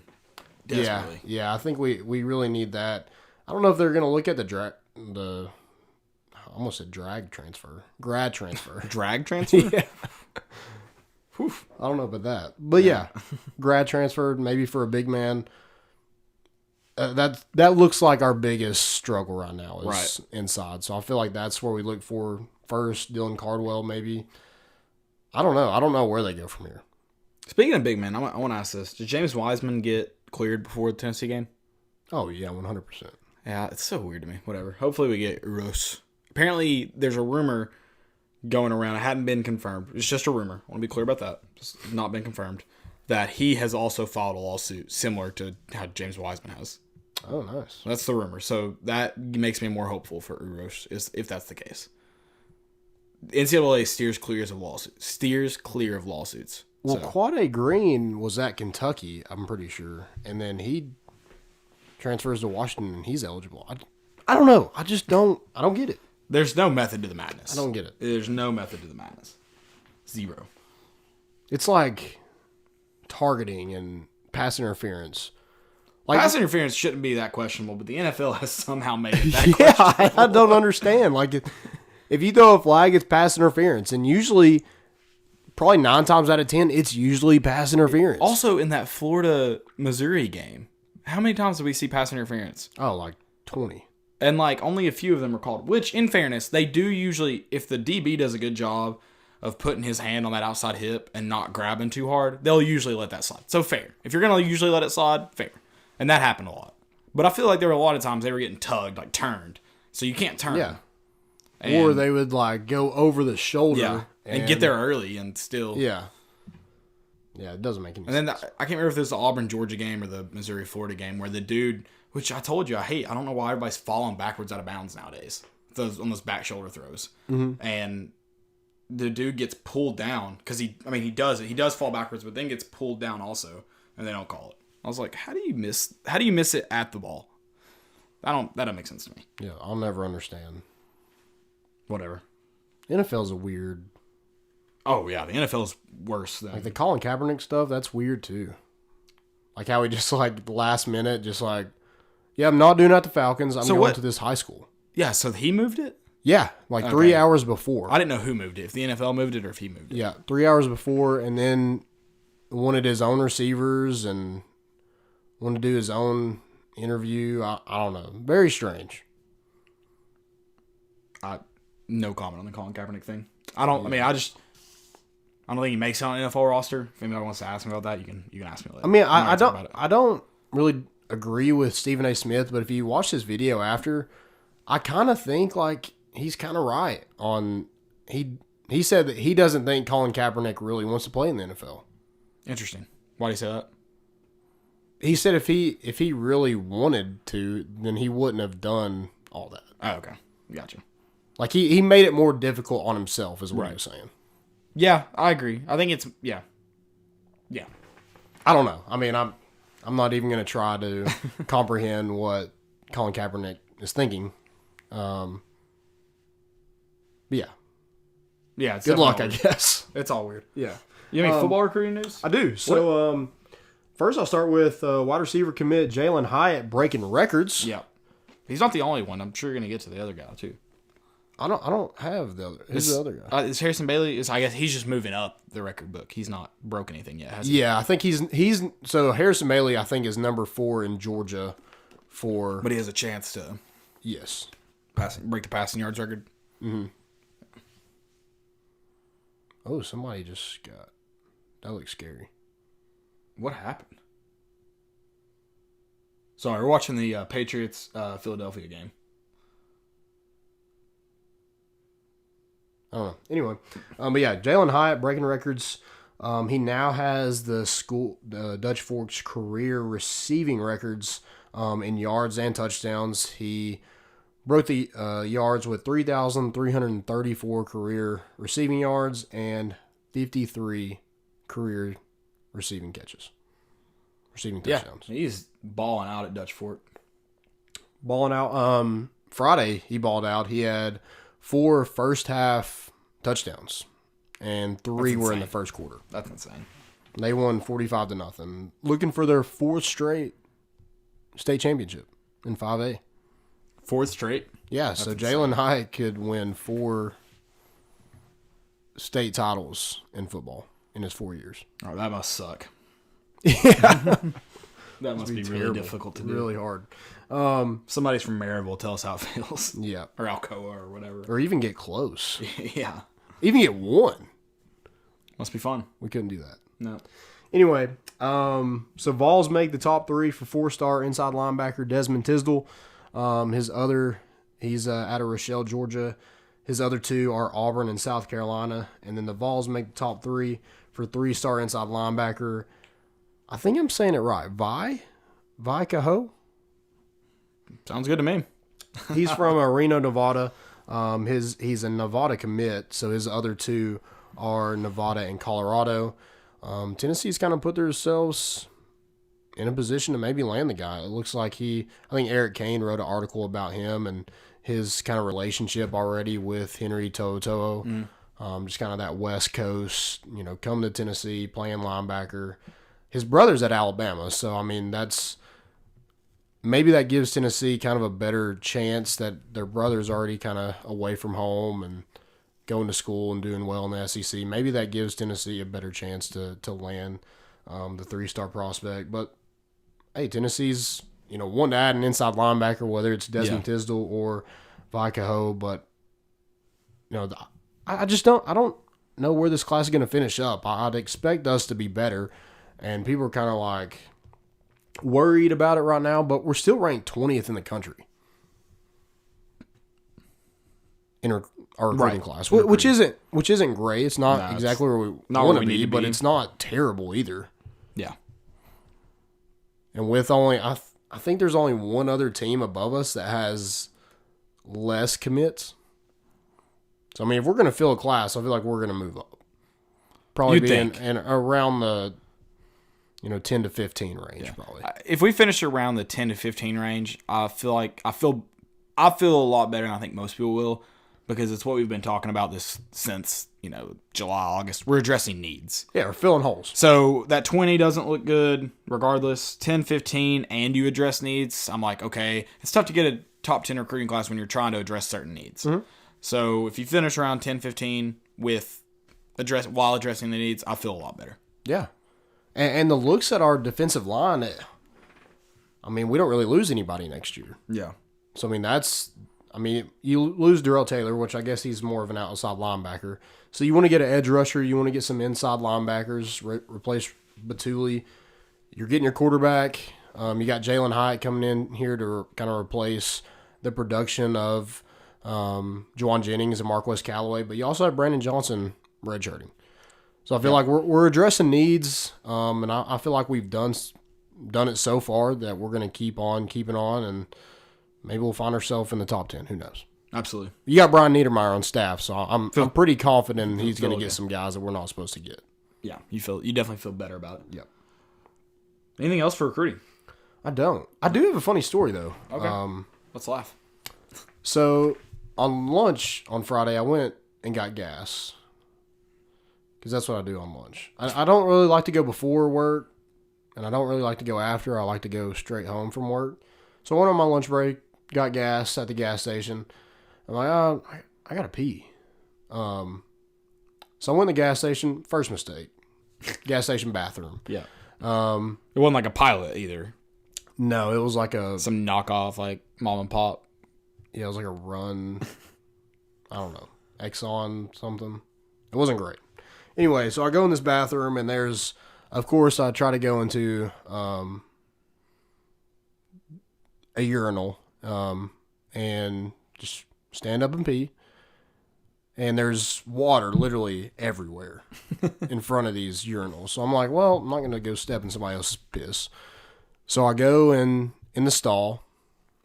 Desperately. Yeah. I think we really need that. I don't know if they're going to look at I almost said grad transfer. Drag transfer? Yeah. Whew. I don't know about that. But yeah, grad transfer, maybe for a big man. That looks like our biggest struggle right now is inside. So I feel like that's where we look for first. Dylan Cardwell, maybe. I don't know. I don't know where they go from here. Speaking of big man, I want to ask this. Did James Wiseman get cleared before the Tennessee game? Oh, yeah, 100%. Yeah, it's so weird to me. Whatever. Hopefully we get Uros. Apparently there's a rumor going around. It hadn't been confirmed. It's just a rumor. I want to be clear about that. It's not been confirmed. That he has also filed a lawsuit similar to how James Wiseman has. Oh, nice. That's the rumor. So that makes me more hopeful for Uros if that's the case. NCAA steers clear of lawsuits. Well, Quade Green was at Kentucky, I'm pretty sure. And then he transfers to Washington and he's eligible. I don't know. I don't get it. There's no method to the madness. I don't get it. There's no method to the madness. Zero. It's like targeting and pass interference. Like, pass interference shouldn't be that questionable, but the NFL has somehow made it that questionable. I don't understand. Like, if you throw a flag, it's pass interference. And usually, probably 9 times out of 10, it's usually pass interference. Also, in that Florida-Missouri game, how many times did we see pass interference? Oh, like 20. And, only a few of them were called. Which, in fairness, they do usually, if the DB does a good job, of putting his hand on that outside hip and not grabbing too hard, they'll usually let that slide. So fair. If you're going to usually let it slide, fair. And that happened a lot. But I feel like there were a lot of times they were getting tugged, like turned. So you can't turn. Yeah. And, Or they would like go over the shoulder. yeah, and get there early and still. Yeah. Yeah, it doesn't make any And sense. then I can't remember if this was the Auburn-Georgia game or the Missouri-Florida game where the dude, which I told you I hate, I don't know why everybody's falling backwards out of bounds nowadays. On those back shoulder throws. Mm-hmm. And the dude gets pulled down because he does it. He does fall backwards, but then gets pulled down also, and they don't call it. I was like, how do you miss it at the ball? That don't make sense to me. Yeah, I'll never understand. Whatever. NFL's a weird. Oh yeah, the NFL's worse than Like the Colin Kaepernick stuff, that's weird too. Like how he just like the last minute, just like, yeah, I'm not doing that at the Falcons. I'm going to this high school. Yeah, so he moved it? Yeah, like 3 hours before. I didn't know who moved it, if the NFL moved it or if he moved it. Yeah, 3 hours before, and then wanted his own receivers and wanted to do his own interview. I don't know. Very strange. No comment on the Colin Kaepernick thing. I don't think he makes it on an NFL roster. If anybody wants to ask me about that, you can ask me later. I mean, I don't really agree with Stephen A. Smith, but if you watch this video after, I kind of think like he's kind of right on he said that he doesn't think Colin Kaepernick really wants to play in the NFL. Interesting. Why do you say that? He said if he really wanted to, then he wouldn't have done all that. Oh, okay. Gotcha. Like he made it more difficult on himself is what he was saying. Yeah, I agree. I think it's yeah. I don't know. I mean, I'm not even going to try to comprehend what Colin Kaepernick is thinking. But yeah. Yeah. It's Good luck, I weird. guess. It's all weird. Yeah. You have any football recruiting news? I do. So, first I'll start with wide receiver commit Jalen Hyatt breaking records. Yeah. He's not the only one. I'm sure you're going to get to the other guy, too. I don't have the other. Who's the other guy? Is Harrison Bailey? I guess he's just moving up the record book. He's not broke anything yet, has he? Yeah, I think he's so Harrison Bailey I think is number 4 in Georgia for. But he has a chance to Yes. break the passing yards record. Mm-hmm. Oh, somebody just got. That looks scary. What happened? Sorry, we're watching the Patriots Philadelphia game. I don't know. Anyway, but yeah, Jalen Hyatt breaking records. He now has the Dutch Fork's career receiving records in yards and touchdowns. He broke the yards with 3,334 career receiving yards and 53 career receiving touchdowns. Yeah, he's balling out at Dutch Fork. Balling out. Friday, he balled out. He had 4 first half touchdowns, and 3 were in the first quarter. That's insane. They won 45-0, looking for their 4th straight state championship in 5A. 4th straight? Yeah, so Jalen Hyatt could win 4 state titles in football in his 4 years. Oh, that must suck. Yeah. That must be really difficult to do. Really hard. Somebody's from Maryville, tell us how it feels. Yeah. Or Alcoa or whatever. Or even get close. Yeah. Even get 1. Must be fun. We couldn't do that. No. Anyway, so Vols make the top 3 for 4-star inside linebacker Desmond Tisdale. He's out of Rochelle, Georgia. His other 2 are Auburn and South Carolina. And then the Vols make the top 3 for 3-star inside linebacker. I think I'm saying it right. Vi Cahoe? Sounds good to me. He's from Reno, Nevada. He's a Nevada commit, so his other 2 are Nevada and Colorado. Tennessee's kind of put themselves in a position to maybe land the guy. It looks like I think Eric Kane wrote an article about him and his kind of relationship already with Henry To'oTo'o. Just kind of that West Coast, coming to Tennessee, playing linebacker. His brother's at Alabama, so I mean maybe that gives Tennessee kind of a better chance that their brother's already kind of away from home and going to school and doing well in the SEC. Maybe that gives Tennessee a better chance to land the 3-star prospect. But hey, Tennessee's wanting to add an inside linebacker, whether it's Desmond Tisdale or Vi Cahoe, but I just don't know where this class is going to finish up. I'd expect us to be better, and people are kind of like worried about it right now, but we're still ranked 20th in the country in our recruiting class, which isn't great. It's not exactly where we want to be, but it's not terrible either. Yeah. And with only, I think there's only one other team above us that has less commits. So, I mean, if we're going to fill a class, I feel like we're going to move up. Probably be in around the 10 to 15 range, probably. If we finish around the 10 to 15 range, I feel a lot better than I think most people will, because it's what we've been talking about since July, August. We're addressing needs. Yeah, we're filling holes. So that 20 doesn't look good regardless. 10, 15, and you address needs. I'm like, okay, it's tough to get a top 10 recruiting class when you're trying to address certain needs. Mm-hmm. So if you finish around 10, 15 while addressing the needs, I feel a lot better. Yeah. And the looks at our defensive line, we don't really lose anybody next year. Yeah. So, you lose Darrell Taylor, which I guess he's more of an outside linebacker. So you want to get an edge rusher. You want to get some inside linebackers, replace Batuli. You're getting your quarterback. You got Jalen Hyatt coming in here to kind of replace the production of Juwan Jennings and Marquez Callaway. But you also have Brandon Johnson redshirting. So I feel like we're addressing needs, and I feel like we've done it so far that we're going to keep on keeping on, and maybe we'll find ourselves in the top 10. Who knows? Absolutely. You got Brian Niedermeyer on staff, so I'm pretty confident he's going to get some guys that we're not supposed to get. Yeah, you definitely feel better about it. Yep. Anything else for recruiting? I don't. I do have a funny story though. Okay. Let's laugh. So on lunch on Friday, I went and got gas. Because that's what I do on lunch. I don't really like to go before work, and I don't really like to go after. I like to go straight home from work. So I went on my lunch break, got gas at the gas station. I'm like, I got to pee. So I went to the gas station. First mistake. Gas station bathroom. Yeah. It wasn't like a Pilot either. No, it was like some knockoff, like mom and pop. Yeah, it was like a Run. I don't know. Exxon something. It wasn't great. Anyway, so I go in this bathroom, and there's, of course, I try to go into a urinal and just stand up and pee. And there's water literally everywhere in front of these urinals. So I'm like, well, I'm not going to go step in somebody else's piss. So I go in the stall,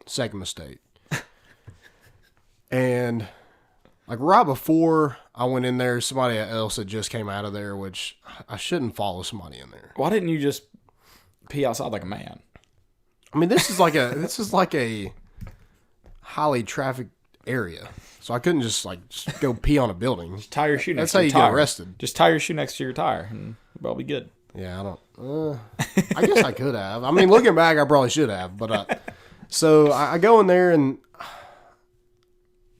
second mistake. And like right before I went in there, somebody else had just came out of there, which I shouldn't follow somebody in there. Why didn't you just pee outside like a man? This is like a highly trafficked area, so I couldn't just go pee on a building. Just tie your shoe next to your tire. That's how you get arrested. Just tie your shoe next to your tire, and you'll be good. Yeah, I don't. I guess I could have. Looking back, I probably should have. But so I go in there and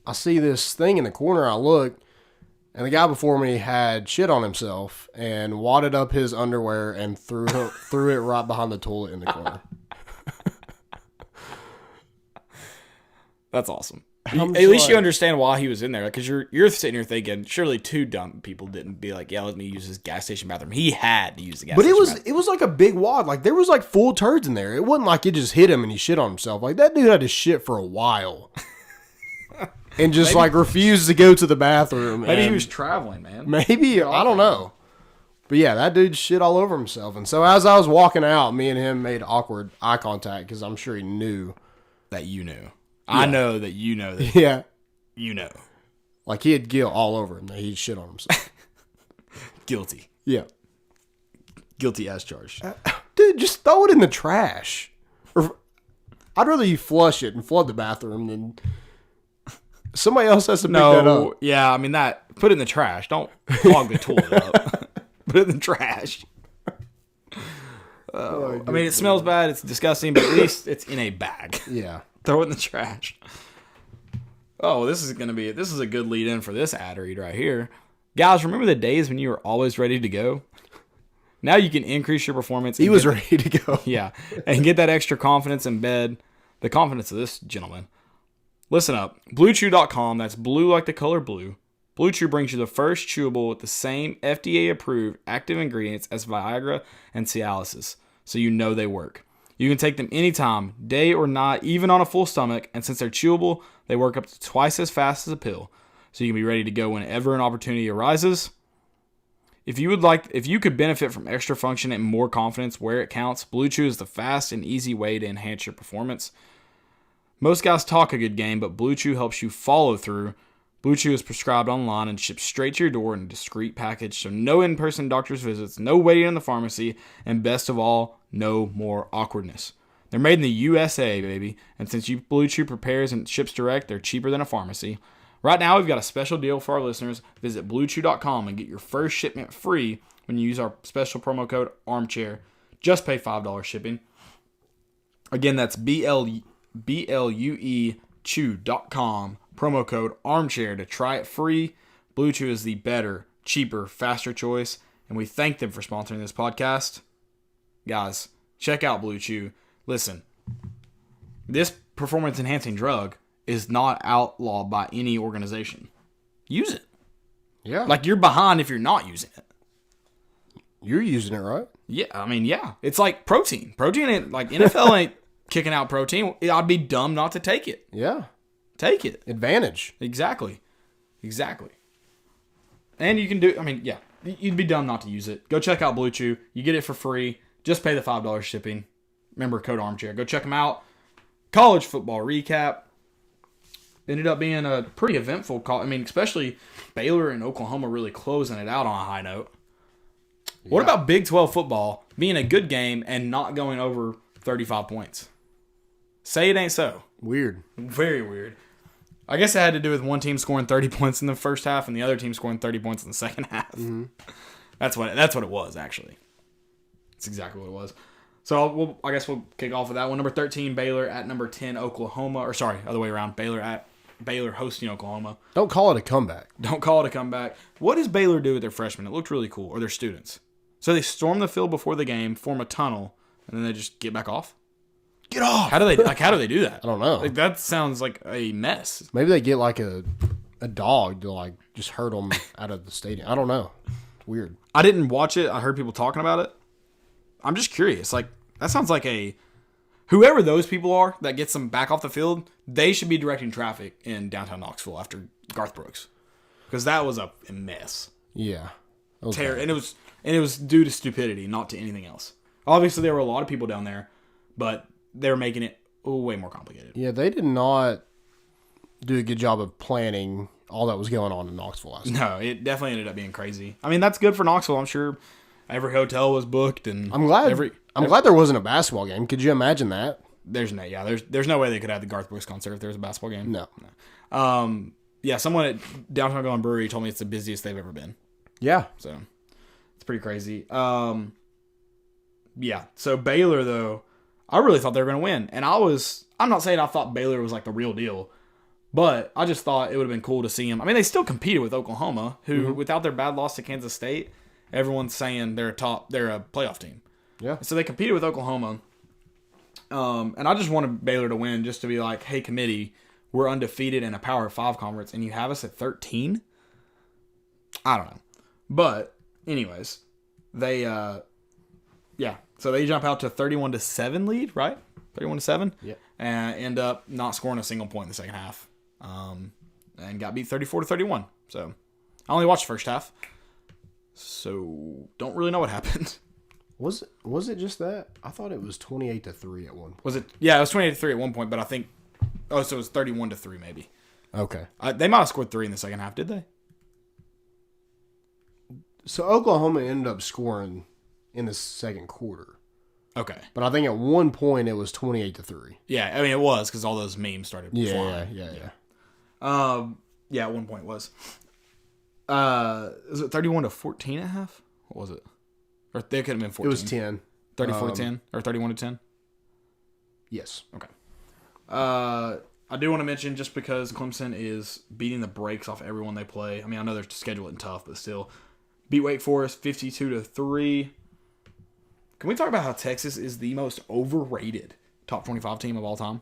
I see this thing in the corner. I look, and the guy before me had shit on himself and wadded up his underwear and threw it right behind the toilet in the corner. That's awesome. At least you understand why he was in there, because you're sitting here thinking, surely two dumb people didn't be like, yeah, let me use this gas station bathroom. He had to use the gas station bathroom. But it was like a big wad. Like there was like full turds in there. It wasn't like it just hit him and he shit on himself. Like that dude had to shit for a while. And just refused to go to the bathroom. Maybe he was traveling, man. Maybe, I don't know. But yeah, that dude shit all over himself. And so as I was walking out, me and him made awkward eye contact because I'm sure he knew. That you knew. Yeah. I know that you know that. Yeah. You know. Like he had guilt all over him that he shit on himself. Guilty. Yeah. Guilty as charged. Dude, just throw it in the trash. Or I'd rather you flush it and flood the bathroom than somebody else has to pick that up. Yeah, put it in the trash. Don't clog the toilet up. Put it in the trash. It smells bad. It's disgusting, but at least it's in a bag. Yeah. Throw it in the trash. Oh, this is a good lead in for this ad read right here. Guys, remember the days when you were always ready to go? Now you can increase your performance. He was ready to go. Yeah. And get that extra confidence in bed. The confidence of this gentleman. Listen up. BlueChew.com, that's blue like the color blue, Blue Chew brings you the first chewable with the same FDA-approved active ingredients as Viagra and Cialis, so you know they work. You can take them anytime, day or night, even on a full stomach, and since they're chewable, they work up to twice as fast as a pill, so you can be ready to go whenever an opportunity arises. If you could benefit from extra function and more confidence where it counts, Blue Chew is the fast and easy way to enhance your performance. Most guys talk a good game, but Blue Chew helps you follow through. Blue Chew is prescribed online and shipped straight to your door in a discreet package, so no in-person doctor's visits, no waiting in the pharmacy, and best of all, no more awkwardness. They're made in the USA, baby, and since Blue Chew prepares and ships direct, they're cheaper than a pharmacy. Right now, we've got a special deal for our listeners. Visit BlueChew.com and get your first shipment free when you use our special promo code ARMCHAIR. Just pay $5 shipping. Again, that's BLUE Chew.com. Promo code ARMCHAIR to try it free. Blue Chew is the better, cheaper, faster choice, and we thank them for sponsoring this podcast. Guys, check out Blue Chew. Listen, this performance-enhancing drug is not outlawed by any organization. Use it. Yeah. Like, you're behind if you're not using it. You're using it, right? Yeah, I mean, yeah. It's like protein. Protein ain't, like, NFL ain't kicking out protein. I'd be dumb not to take it. Yeah. Take it. Advantage. Exactly. And you can do, I mean, yeah. You'd be dumb not to use it. Go check out Blue Chew. You get it for free. Just pay the $5 shipping. Remember, code ARMCHAIR. Go check them out. College football recap. Ended up being a pretty eventful call. I mean, especially Baylor and Oklahoma really closing it out on a high note. Yeah. What about Big 12 football being a good game and not going over 35 points? Say it ain't so. Weird. Very weird. I guess it had to do with one team scoring 30 points in the first half and the other team scoring 30 points in the second half. Mm-hmm. That's what it was, actually. That's exactly what it was. So I guess we'll kick off with that one. Number 13, Baylor at number 10, Oklahoma. Or sorry, other way around. Baylor hosting Oklahoma. Don't call it a comeback. Don't call it a comeback. What does Baylor do with their freshmen? It looked really cool. Or their students. So they storm the field before the game, form a tunnel, and then they just get back off? Get off! How do they do that? I don't know. Like, that sounds like a mess. Maybe they get like a dog to like just herd them out of the stadium. I don't know. It's weird. I didn't watch it. I heard people talking about it. I'm just curious. Like, that sounds like whoever those people are that gets them back off the field, they should be directing traffic in downtown Knoxville after Garth Brooks. Because that was a mess. Yeah. And it was due to stupidity, not to anything else. Obviously, there were a lot of people down there, but they were making it way more complicated. Yeah, they did not do a good job of planning all that was going on in Knoxville last night. No, it definitely ended up being crazy. I mean, that's good for Knoxville. I'm sure every hotel was booked, and I'm glad there wasn't a basketball game. Could you imagine that? There's no way they could have the Garth Brooks concert if there was a basketball game. No. Yeah, someone at Downtown Golden Brewery told me it's the busiest they've ever been. Yeah. So it's pretty crazy. Yeah. So Baylor, though, I really thought they were going to win. And I'm not saying I thought Baylor was like the real deal, but I just thought it would have been cool to see them. I mean, they still competed with Oklahoma, who, without their bad loss to Kansas State, everyone's saying they're a playoff team. Yeah. So they competed with Oklahoma. And I just wanted Baylor to win just to be like, hey, committee, we're undefeated in a Power 5 conference, and you have us at 13? I don't know. But, anyways, they, so they jump out to 31-7 lead, right? 31-7? Yeah. And end up not scoring a single point in the second half. And got beat 34-31. So, I only watched the first half. So, don't really know what happened. Was it just that? I thought it was 28-3 at one point. Was it? Yeah, it was 28-3 at one point, but I think, so it was 31-3 maybe. Okay. They might have scored 3 in the second half, did they? So Oklahoma ended up scoring in the second quarter. Okay. But I think at one point it was 28-3. Yeah, I mean, it was because all those memes started flying. Yeah. Yeah, at one point it was. Was it 31-14 at half? What was it? Or they could have been 14. It was 10. 34-10 or 31-10? Yes. Okay. I do want to mention, just because Clemson is beating the brakes off everyone they play. I mean, I know they're scheduling tough, but still. Beat Wake Forest 52-3. Can we talk about how Texas is the most overrated top 25 team of all time?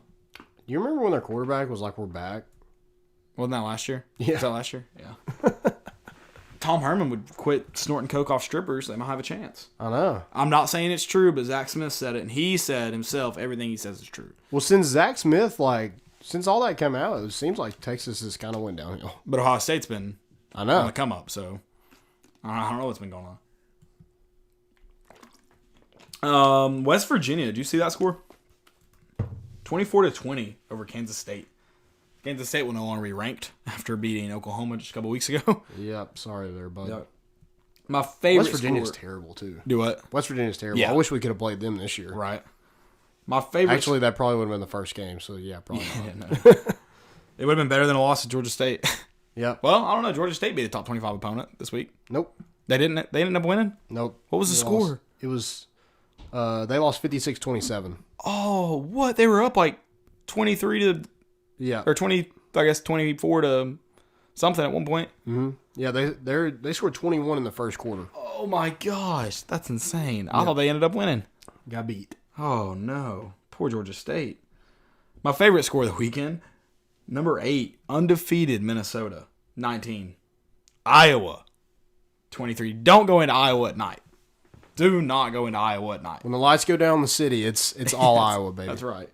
You remember when their quarterback was like, we're back? Wasn't that last year? Yeah. Was that last year? Yeah. Tom Herman would quit snorting coke off strippers. They might have a chance. I know. I'm not saying it's true, but Zach Smith said it, and he said himself everything he says is true. Well, since Zach Smith, since all that came out, it seems like Texas has kind of went downhill. But Ohio State's been I on know. the come up, so I don't know what's been going on. West Virginia, did you see that score? 24-20 over Kansas State. Kansas State will no longer be ranked after beating Oklahoma just a couple weeks ago. Yep. Sorry there, bud. Yep. My favorite West Virginia's score. terrible, too. Do what? West Virginia's terrible. Yeah. I wish we could have played them this year. Right. My favorite. Actually, that probably would have been the first game, so yeah, probably not. No. It would have been better than a loss to Georgia State. Yep. Well, I don't know. Georgia State beat a top 25 opponent this week. Nope. They didn't. They ended up winning. Nope. What was the They score? lost. It was, they lost 56-27. Oh, what? They were up like 23 to Yeah. or 20. I guess 24 to something at one point. Mm-hmm. Yeah, they scored 21 in the first quarter. Oh my gosh, that's insane. I thought they ended up winning. Got beat. Oh no, poor Georgia State. My favorite score of the weekend, number 8, undefeated Minnesota, 19. Iowa, 23. Don't go into Iowa at night. Do not go into Iowa at night. When the lights go down in the city, it's all Iowa, baby. That's right.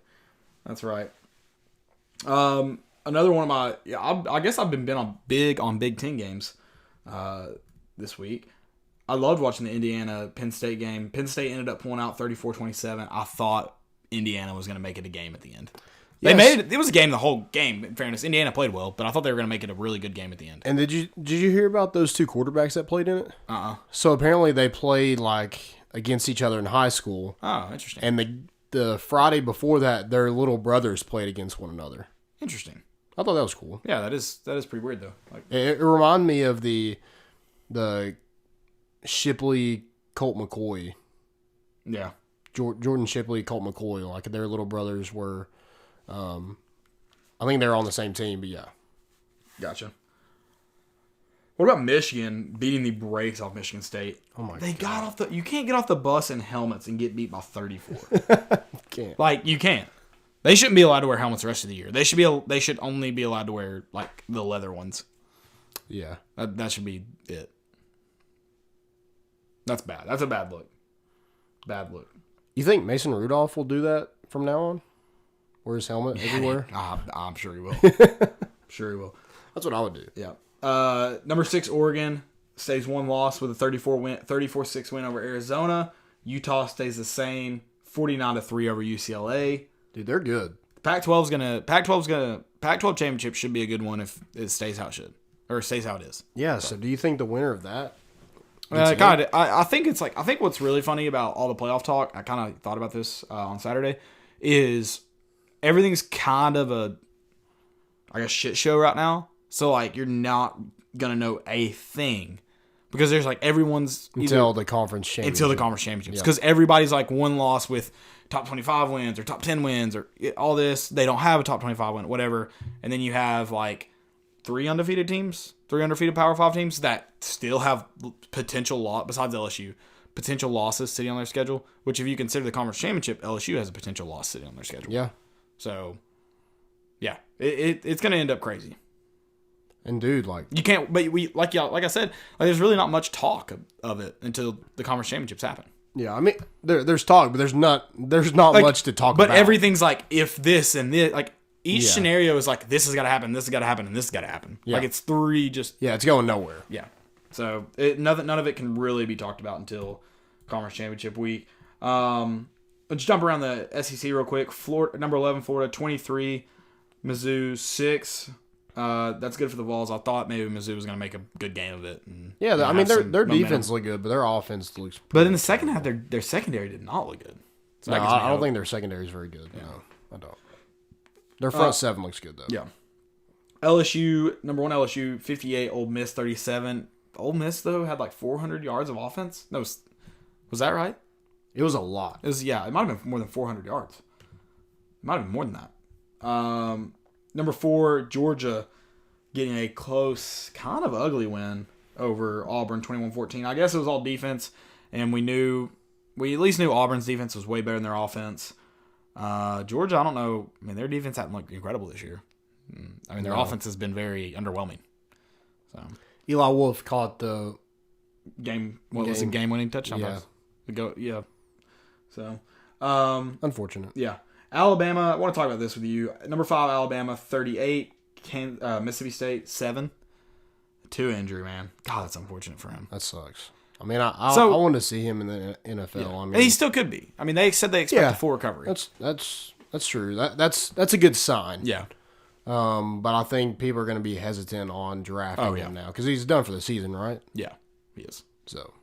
That's right. Another one of my, I guess I've been on Big Ten games this week. I loved watching the Indiana-Penn State game. Penn State ended up pulling out 34-27. I thought Indiana was going to make it a game at the end. They made it. It was a game the whole game. In fairness, Indiana played well, but I thought they were going to make it a really good game at the end. And did you hear about those two quarterbacks that played in it? So apparently they played against each other in high school. Oh, interesting. And the Friday before that, their little brothers played against one another. Interesting. I thought that was cool. Yeah, that is pretty weird though. It reminded me of the Shipley Colt McCoy. Yeah. Jordan Shipley, Colt McCoy, like their little brothers were. I think they're on the same team, but yeah. Gotcha. What about Michigan beating the brakes off Michigan State? Oh my! They got off the. You can't get off the bus in helmets and get beat by 34. Can't. You can't. They shouldn't be allowed to wear helmets the rest of the year. They should only be allowed to wear the leather ones. Yeah. That should be it. That's bad. That's a bad look. Bad look. You think Mason Rudolph will do that from now on? Wear his helmet everywhere? I'm sure he will. Sure he will. That's what I would do. Yeah. Number 6, Oregon stays one loss with a 34-6 win over Arizona. Utah stays the same, 49-3 over UCLA. Dude, they're good. Pac-12 championship should be a good one if it stays how it should, or stays how it is. Yeah. So do you think the winner of that? Kind of. I think it's I think what's really funny about all the playoff talk, I kind of thought about this on Saturday, is everything's kind of a shit show right now. So you're not gonna know a thing because there's everyone's until the conference championships. Because everybody's one loss with top 25 wins or top 10 wins or all this. They don't have a top 25 win, whatever. And then you have 3 undefeated Power 5 teams that still have potential besides LSU, potential losses sitting on their schedule, which if you consider the conference championship, LSU has a potential loss sitting on their schedule. Yeah. So, yeah, it's going to end up crazy. And dude, you can't, but like I said, there's really not much talk of it until the conference championships happen. Yeah, I mean, there's talk, but there's not much to talk about. But everything's if this and this, each scenario is this has got to happen, this has got to happen, and this has got to happen. Yeah. It's 3 just. Yeah, it's going nowhere. Yeah. So none of it can really be talked about until conference championship week. Let's jump around the SEC real quick. Florida, number 11, Florida, 23, Mizzou 6. That's good for the Vols. I thought maybe Mizzou was going to make a good game of it. Yeah, I mean their defense looked good, but their offense looks. But in the second half, their secondary did not look good. So no, I don't think their secondary is very good. Yeah. No, I don't. Their front 7 looks good though. Yeah. LSU, number 1 LSU, 58. Ole Miss 37. Ole Miss though had 400 yards of offense. No, was that right? It was a lot. It might have been more than 400 yards. It might have been more than that. Number 4, Georgia getting a close, kind of ugly win over Auburn, 21-14. I guess it was all defense, and we at least knew Auburn's defense was way better than their offense. Georgia, I don't know. I mean, their defense hasn't looked incredible this year. I mean, their offense has been very underwhelming. So Eli Wolf caught the was it game-winning touchdown Yeah. pass? Yeah. So, unfortunate. yeah. Alabama, I want to talk about this with you. Number 5, Alabama, 38. Mississippi State, 7. Two injury, man. God, that's unfortunate for him. That sucks. I mean, I wanted to see him in the NFL. Yeah. I mean, And he still could be. I mean, they said they expect a full recovery. That's true. That's a good sign. Yeah. But I think people are going to be hesitant on drafting him now because he's done for the season, right? Yeah, he is. So,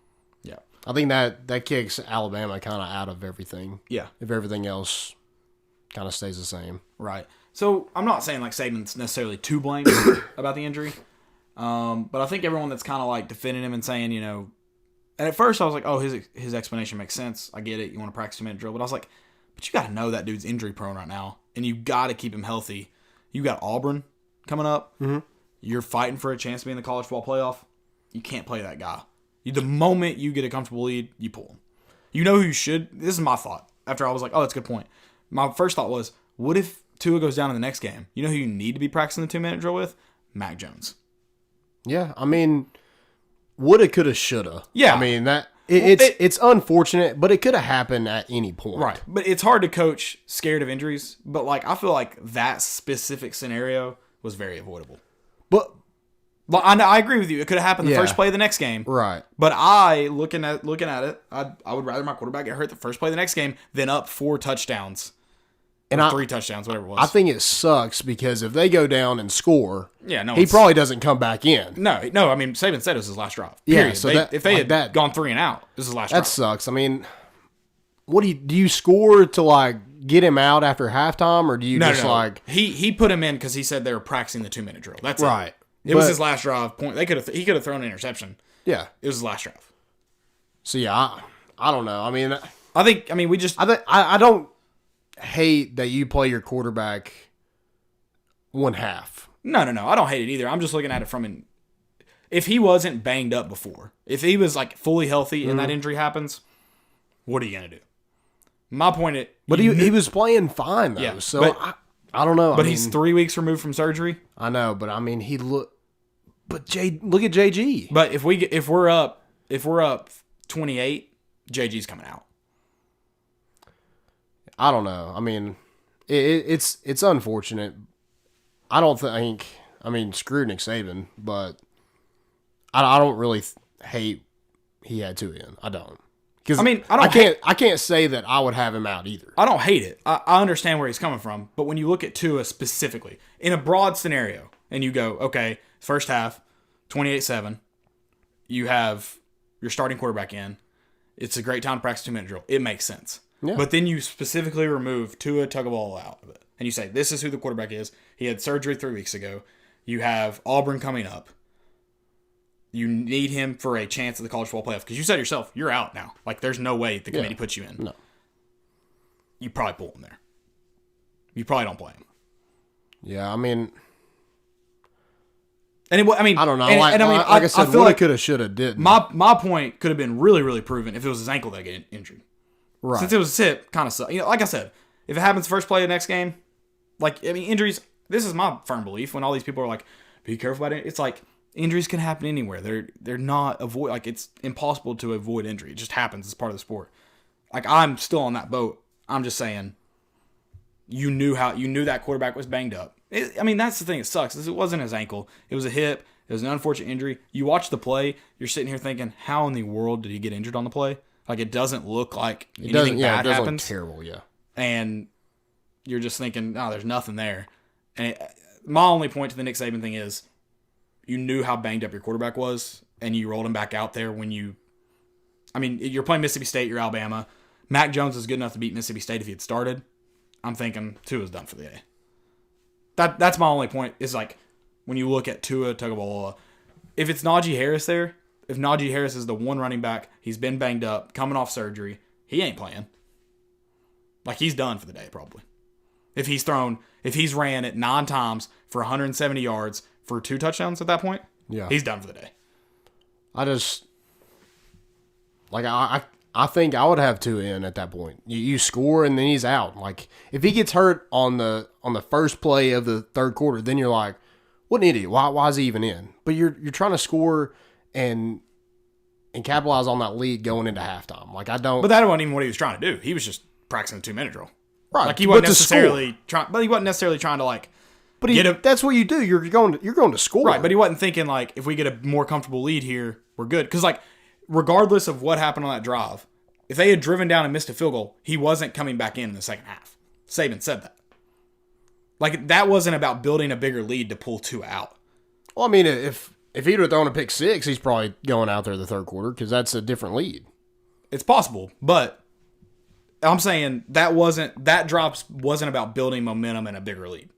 yeah. I think that kicks Alabama kind of out of everything. Yeah. If everything else kind of stays the same. Right. So I'm not saying like Saban's necessarily to blame about the injury, but I think everyone that's kind of like defending him and saying, you know, and at first I was like, oh, his explanation makes sense. I get it. You want to practice 2-minute drill, but I was like, but you got to know that dude's injury prone right now, and you got to keep him healthy. You got Auburn coming up. Mm-hmm. You're fighting for a chance to be in the college football playoff. You can't play that guy. The moment you get a comfortable lead, you pull him. You know who you should. This is my thought. After I was like, oh, that's a good point. My first thought was, what if Tua goes down in the next game? You know who you need to be practicing the 2-minute drill with? Mac Jones. Yeah, I mean, woulda, coulda, shoulda. Yeah. I mean it's unfortunate, but it could have happened at any point. Right. But it's hard to coach scared of injuries. But like I feel like that specific scenario was very avoidable. But Well, I agree with you. It could have happened the first play of the next game. right. But looking at it, I would rather my quarterback get hurt the first play of the next game than up 4 touchdowns. And Or 3 touchdowns, whatever it was. I think it sucks because if they go down and score, yeah, no, he probably doesn't come back in. no. I mean, Saban said it was his last drive. Yeah, Period. so if they like had gone 3 and out, this is his last That drive. sucks. I mean, what do you score to like get him out after halftime, or do you No, just no. like He put him in because he said they were practicing the 2-minute drill. That's right? It was But- his last drive. Point. He could have thrown an interception. Yeah. It was his last drive. So yeah, I don't know. I mean, We just I don't hate that you play your quarterback one half. no. I don't hate it either. I'm just looking at it from if he wasn't banged up before, if he was like fully healthy and that injury happens, what are you gonna do? My point But he was playing fine though. Yeah, so but- I don't know. but I he's mean, 3 weeks removed from surgery. I know, but I mean But look at JG. But if we're up 28, JG's coming out. I don't know. I mean, it's unfortunate. I don't think. I mean, screw Nick Saban, but I don't really hate he had Tua in. I don't. Because I can't say that I would have him out either. I don't hate it. I understand where he's coming from, but when you look at Tua specifically in a broad scenario, and you go, okay, first half, 28-7, you have your starting quarterback in. It's a great time to practice 2-minute drill. It makes sense. Yeah. But then you specifically remove Tua Tagovailoa out of it, and you say this is who the quarterback is. He had surgery 3 weeks ago. You have Auburn coming up. You need him for a chance at the college football playoff because you said yourself you're out now. Like there's no way the committee puts you in. No. You probably pull him there. You probably don't play him. Yeah, I mean, And I I don't know. And, like I said, I feel woulda, like coulda, shoulda, didn't. my point could have been really, really proven if it was his ankle that got injured. right. Since it was his hip, kind of sucks. You know, like I said, if it happens first play of the next game, injuries. This is my firm belief. When all these people are like, "Be careful about it," it's like injuries can happen anywhere. They're not avoid. Like it's impossible to avoid injury. It just happens. It's part of the sport. Like I'm still on that boat. I'm just saying. You knew that quarterback was banged up. That's the thing. It sucks. It wasn't his ankle. It was a hip. It was an unfortunate injury. You watch the play. You're sitting here thinking, how in the world did he get injured on the play? Like it doesn't look like anything bad happens. Look terrible, yeah. And you're just thinking, no, there's nothing there. And my only point to the Nick Saban thing is, you knew how banged up your quarterback was, and you rolled him back out there when you're playing Mississippi State, you're Alabama. Mac Jones is good enough to beat Mississippi State if he had started. I'm thinking Tua's done for the day. That's my only point. Is like when you look at Tua Tagovailoa, if it's Najee Harris there, if Najee Harris is the one running back, he's been banged up, coming off surgery, he ain't playing. Like he's done for the day probably. If he's ran it 9 times for 170 yards for 2 touchdowns at that point, Yeah. he's done for the day. I just like I I think I would have two in at that point. You score and then he's out. Like if he gets hurt on the first play of the third quarter, then you're like, what an idiot. Why is he even in? But you're trying to score and capitalize on that lead going into halftime. Like I don't. But that wasn't even what he was trying to do. He was just practicing the 2-minute drill. Right. Like he wasn't necessarily trying. But he wasn't necessarily trying to like. But that's what you do. You're going to score. Right. But he wasn't thinking like if we get a more comfortable lead here, we're good. Because like regardless of what happened on that drive, if they had driven down and missed a field goal, he wasn't coming back in the second half. Saban said that. Like that wasn't about building a bigger lead to pull 2 out. Well, I mean, if he'd have thrown a pick 6, he's probably going out there the third quarter because that's a different lead. It's possible, but I'm saying that drop wasn't about building momentum and a bigger lead.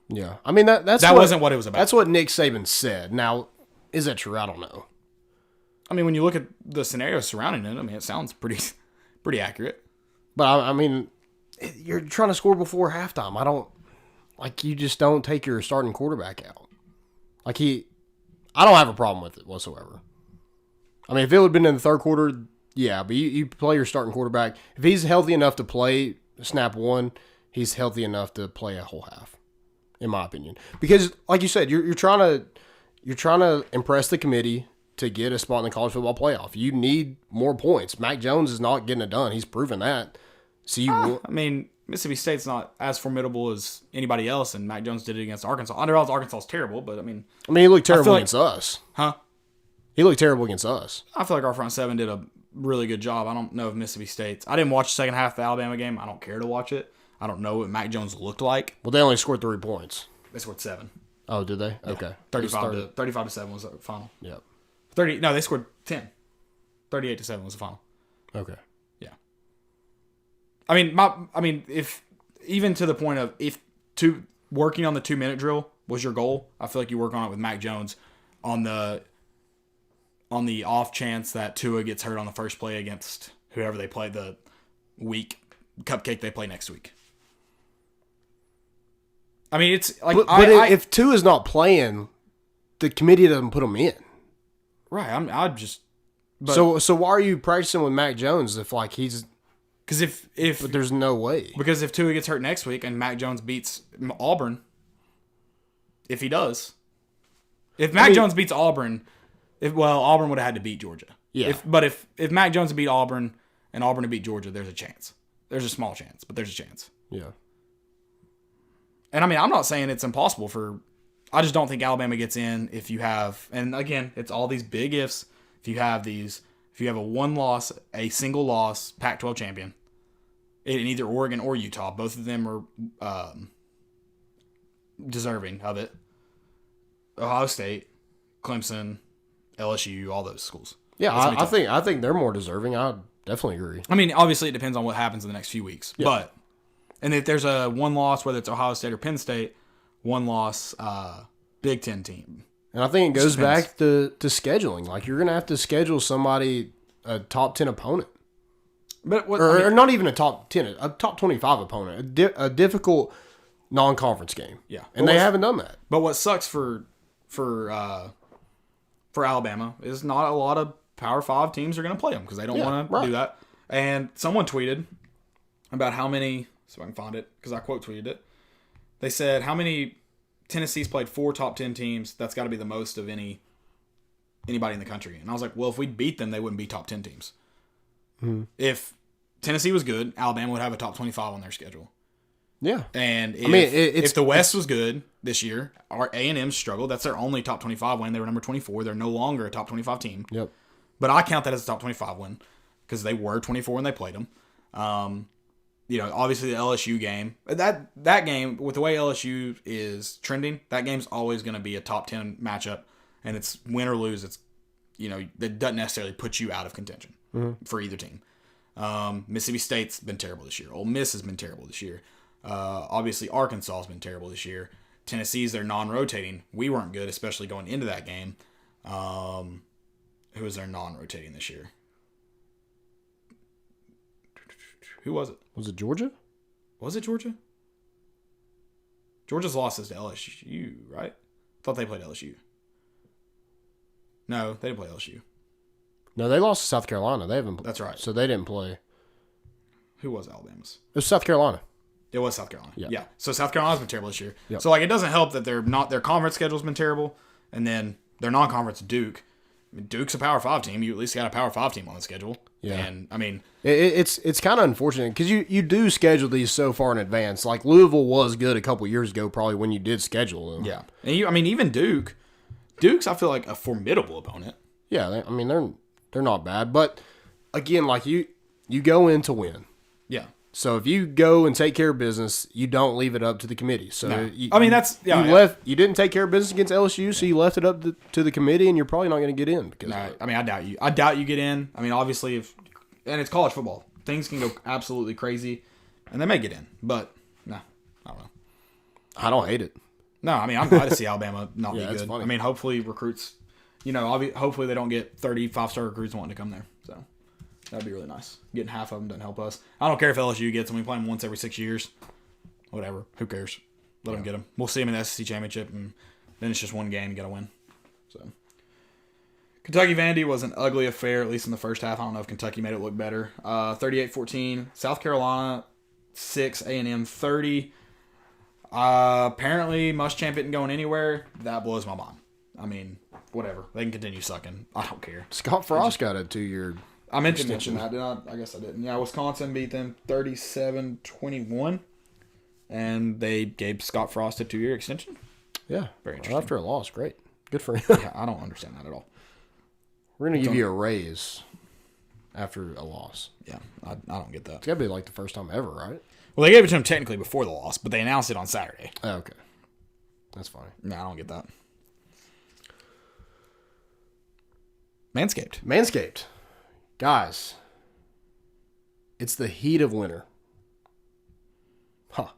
Yeah, I mean that wasn't what it was about. That's what Nick Saban said. Now, is that true? I don't know. I mean, when you look at the scenario surrounding it, I mean, it sounds pretty accurate. But I mean, you're trying to score before halftime. I don't like you just don't take your starting quarterback out. Like I don't have a problem with it whatsoever. I mean, if it would have been in the third quarter, yeah, but you play your starting quarterback. If he's healthy enough to play snap 1, he's healthy enough to play a whole half. In my opinion, because like you said, you're trying to impress the committee to get a spot in the college football playoff. You need more points. Mac Jones is not getting it done. He's proven that. So I mean, Mississippi State's not as formidable as anybody else, and Mac Jones did it against Arkansas. I realize Arkansas is terrible, but I mean, he looked terrible against us. Huh? He looked terrible against us. I feel like our front seven did a really good job. I don't know if Mississippi State's. I didn't watch the second half of the Alabama game. I don't care to watch it. I don't know what Mac Jones looked like. Well, they only scored 3 points. They scored 7. Oh, did they? Yeah. Okay. 35 to 7 was the final. Yep. 30. No, they scored 10. 38 to 7 was the final. Okay. Yeah. I mean, if even to the point of working on the 2-minute drill was your goal, I feel like you work on it with Mac Jones on the off chance that Tua gets hurt on the first play against whoever they play the week cupcake they play next week. I mean, it's like if Tua is not playing, the committee doesn't put him in. Right. I'm just. But, so why are you practicing with Mac Jones if like he's? Because but there's no way. Because if Tua gets hurt next week and Mac Jones beats Auburn, if he does, if Mac Jones beats Auburn, Auburn would have had to beat Georgia. Yeah. But if Mac Jones beat Auburn and Auburn to beat Georgia, there's a chance. There's a small chance, but there's a chance. Yeah. And I mean, I'm not saying it's impossible I just don't think Alabama gets in if you have, and again, it's all these big ifs. If you have a single loss Pac-12 champion in either Oregon or Utah, both of them are deserving of it. Ohio State, Clemson, LSU, all those schools. Yeah, I think they're more deserving. I definitely agree. I mean, obviously it depends on what happens in the next few weeks. Yeah. And if there's a one loss, whether it's Ohio State or Penn State, one loss Big Ten team. And I think it goes back to scheduling. Like you're going to have to schedule somebody a top 10 opponent. But or not even a top 10, a top 25 opponent, a difficult non-conference game. Yeah. And they haven't done that. But what sucks for Alabama is not a lot of Power 5 teams are going to play them because they don't want to do that. And someone tweeted about how many, so I can find it because I quote tweeted it. They said how many Tennessee's played 4 top 10 teams. That's got to be the most of anybody in the country. And I was like, well, if we beat them, they wouldn't be top 10 teams. Mm-hmm. If Tennessee was good, Alabama would have a top 25 on their schedule. Yeah. And if the West was good this year, our A&M struggled. That's their only top 25 win. They were number 24. They're no longer a top 25 team. Yep. But I count that as a top 25 win because they were 24 when they played them. Obviously the LSU game. That game, with the way LSU is trending, that game's always going to be a top 10 matchup. And it's win or lose. It's, that doesn't necessarily put you out of contention for either team. Mississippi State's been terrible this year. Ole Miss has been terrible this year. Obviously, Arkansas has been terrible this year. Tennessee's their non-rotating. We weren't good, especially going into that game. Who was their non-rotating this year? Who was it? Was it Georgia? Was it Georgia? Georgia's losses to LSU, right? I thought they played LSU. No, they didn't play LSU. No, they lost to South Carolina. They haven't. That's right. So they didn't play. Who was Alabama's? It was South Carolina. It was South Carolina. Yeah. Yeah. So South Carolina's been terrible this year. Yep. So like it doesn't help that their conference schedule's been terrible, and then their non-conference Duke. I mean, Duke's a Power 5 team. You at least got a Power 5 team on the schedule. Yeah. And I mean, It's kind of unfortunate because you do schedule these so far in advance. Like Louisville was good a couple years ago, probably when you did schedule them. yeah. And even Duke's I feel like a formidable opponent. Yeah, they're not bad, but again, like you go in to win. Yeah. So if you go and take care of business, you don't leave it up to the committee. So No. you, you didn't take care of business against LSU, so you left it up to the committee, and you're probably not going to get in because of it. I mean, I doubt you. I doubt you get in. I mean, obviously, and it's college football, things can go absolutely crazy, and they may get in. But no, I don't know. I don't hate it. No, I mean, I'm glad to see Alabama not be that's good. funny. I mean, hopefully recruits, hopefully they don't get 35-star recruits wanting to come there. So that'd be really nice. Getting half of them doesn't help us. I don't care if LSU gets them. We play them once every 6 years. Whatever. Who cares? Let them get them. We'll see them in the SEC championship, and then it's just one game. You got to win. So Kentucky Vandy was an ugly affair, at least in the first half. I don't know if Kentucky made it look better. 38-14. South Carolina 6, A&M 30. Apparently Muschamp isn't going anywhere. That blows my mind. I mean, whatever. They can continue sucking. I don't care. Scott Frost got a 2-year. I meant to mention that, did I? I guess I didn't. Yeah, Wisconsin beat them 37-21, and they gave Scott Frost a 2-year extension. Yeah, Very interesting. after a loss, great, good for him. Yeah, I don't understand that at all. We're gonna give you a raise after a loss. Yeah, I don't get that. It's gotta be like the first time ever, right? Well, they gave it to him technically before the loss, but they announced it on Saturday. Oh, okay, that's funny. No, I don't get that. Manscaped. Guys, it's the heat of winter. Huh.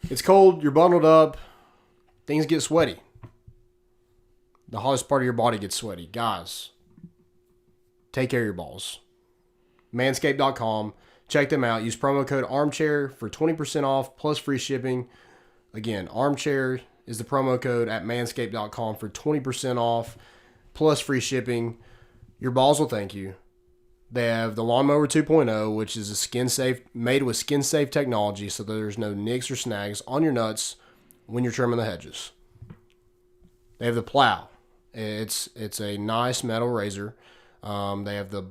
It's cold, you're bundled up, things get sweaty. The hottest part of your body gets sweaty. Guys, take care of your balls. Manscaped.com. Check them out. Use promo code ARMCHAIR for 20% off plus free shipping. Again, ARMCHAIR is the promo code at manscaped.com for 20% off plus free shipping. Your balls will thank you. They have the Lawnmower 2.0, which is made with skin-safe technology, so there's no nicks or snags on your nuts when you're trimming the hedges. They have the Plow. It's a nice metal razor. They have the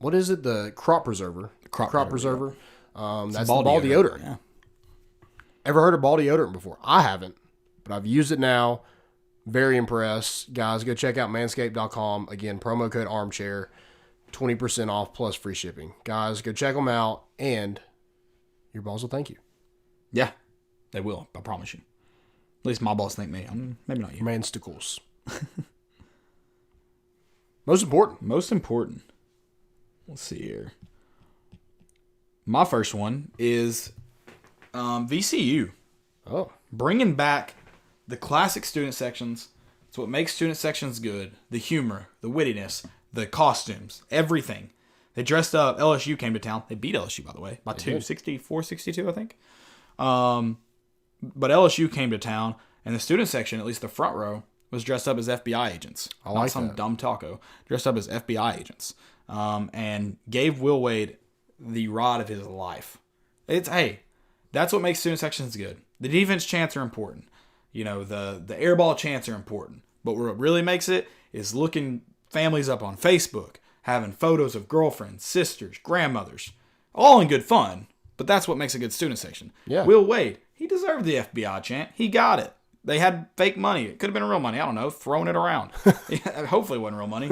the Crop Preserver. Crop Preserver. That's the ball deodorant. Yeah. Ever heard of ball deodorant before? I haven't, but I've used it now. Very impressed. Guys, go check out manscaped.com. Again, promo code ARMCHAIR. 20% off plus free shipping. Guys, go check them out, and your balls will thank you. Yeah, they will. I promise you. At least my balls thank me. Maybe not you. Mansticles. Most important. Let's see here. My first one is VCU. Oh. Bringing back the classic student sections. It's what makes student sections good. The humor, the wittiness, the costumes, everything. They dressed up. LSU came to town. They beat LSU, by the way, by 64-62, I think. But LSU came to town, and the student section, at least the front row, was dressed up as FBI agents. I like Not some that. dumb taco. Dressed up as FBI agents. And gave Will Wade the rod of his life. That's what makes student sections good. The defense chants are important. The air ball chants are important. But what really makes it is looking families up on Facebook, having photos of girlfriends, sisters, grandmothers, all in good fun. But that's what makes a good student section. Yeah. Will Wade, he deserved the FBI chant. He got it. They had fake money. It could have been real money. I don't know. Throwing it around. Hopefully it wasn't real money.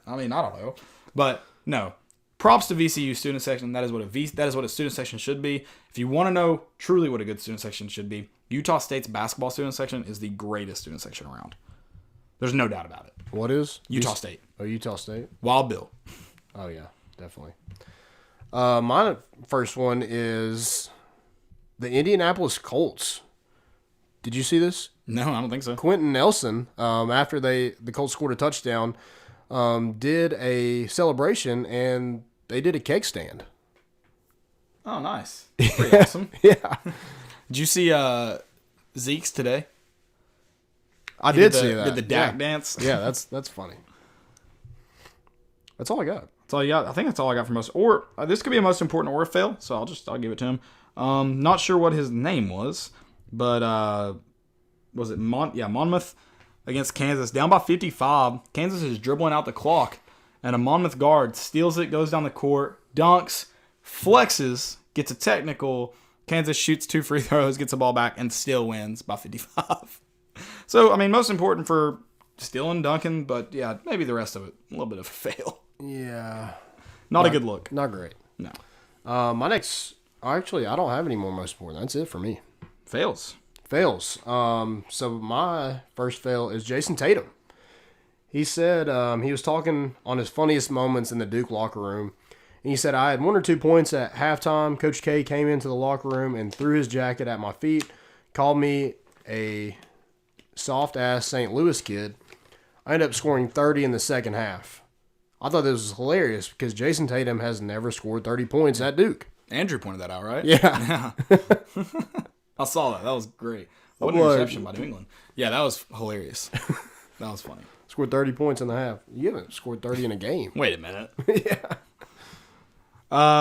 I mean, I don't know. But no. Props to VCU student section. That is what a student section should be. If you want to know truly what a good student section should be, Utah State's basketball student section is the greatest student section around. There's no doubt about it. What is? Utah State. Oh, Utah State. Wild Bill. Oh, yeah, definitely. My first one is the Indianapolis Colts. Did you see this? No, I don't think so. Quentin Nelson, after the Colts scored a touchdown, did a celebration, and they did a cake stand. Oh, nice. Pretty awesome. Yeah. Did you see Zeke's today? I did see that. Did the Dak dance? Yeah, that's funny. That's all I got. That's all you got. I think that's all I got for most. Or this could be a most important or fail, so I'll give it to him. Not sure what his name was, but was it Monmouth against Kansas, down by 55. Kansas is dribbling out the clock, and a Monmouth guard steals it, goes down the court, dunks, flexes, gets a technical. Kansas shoots 2 free throws, gets the ball back, and still wins by 55. So, I mean, most important for stealing, dunking, but yeah, maybe the rest of it, a little bit of a fail. Yeah. Not a good look. Not great. No. My next, actually, I don't have any more most important. That's it for me. Fails. Fails. So my first fail is Jason Tatum. He said he was talking on his funniest moments in the Duke locker room. And he said, I had 1 or 2 points at halftime. Coach K came into the locker room and threw his jacket at my feet, called me a soft-ass St. Louis kid. I ended up scoring 30 in the second half. I thought this was hilarious because Jason Tatum has never scored 30 points at Duke. Andrew pointed that out, right? Yeah. I saw that. That was great. What an interception by New England. Yeah, that was hilarious. That was funny. Scored 30 points in the half. You haven't scored 30 in a game. Wait a minute. Yeah.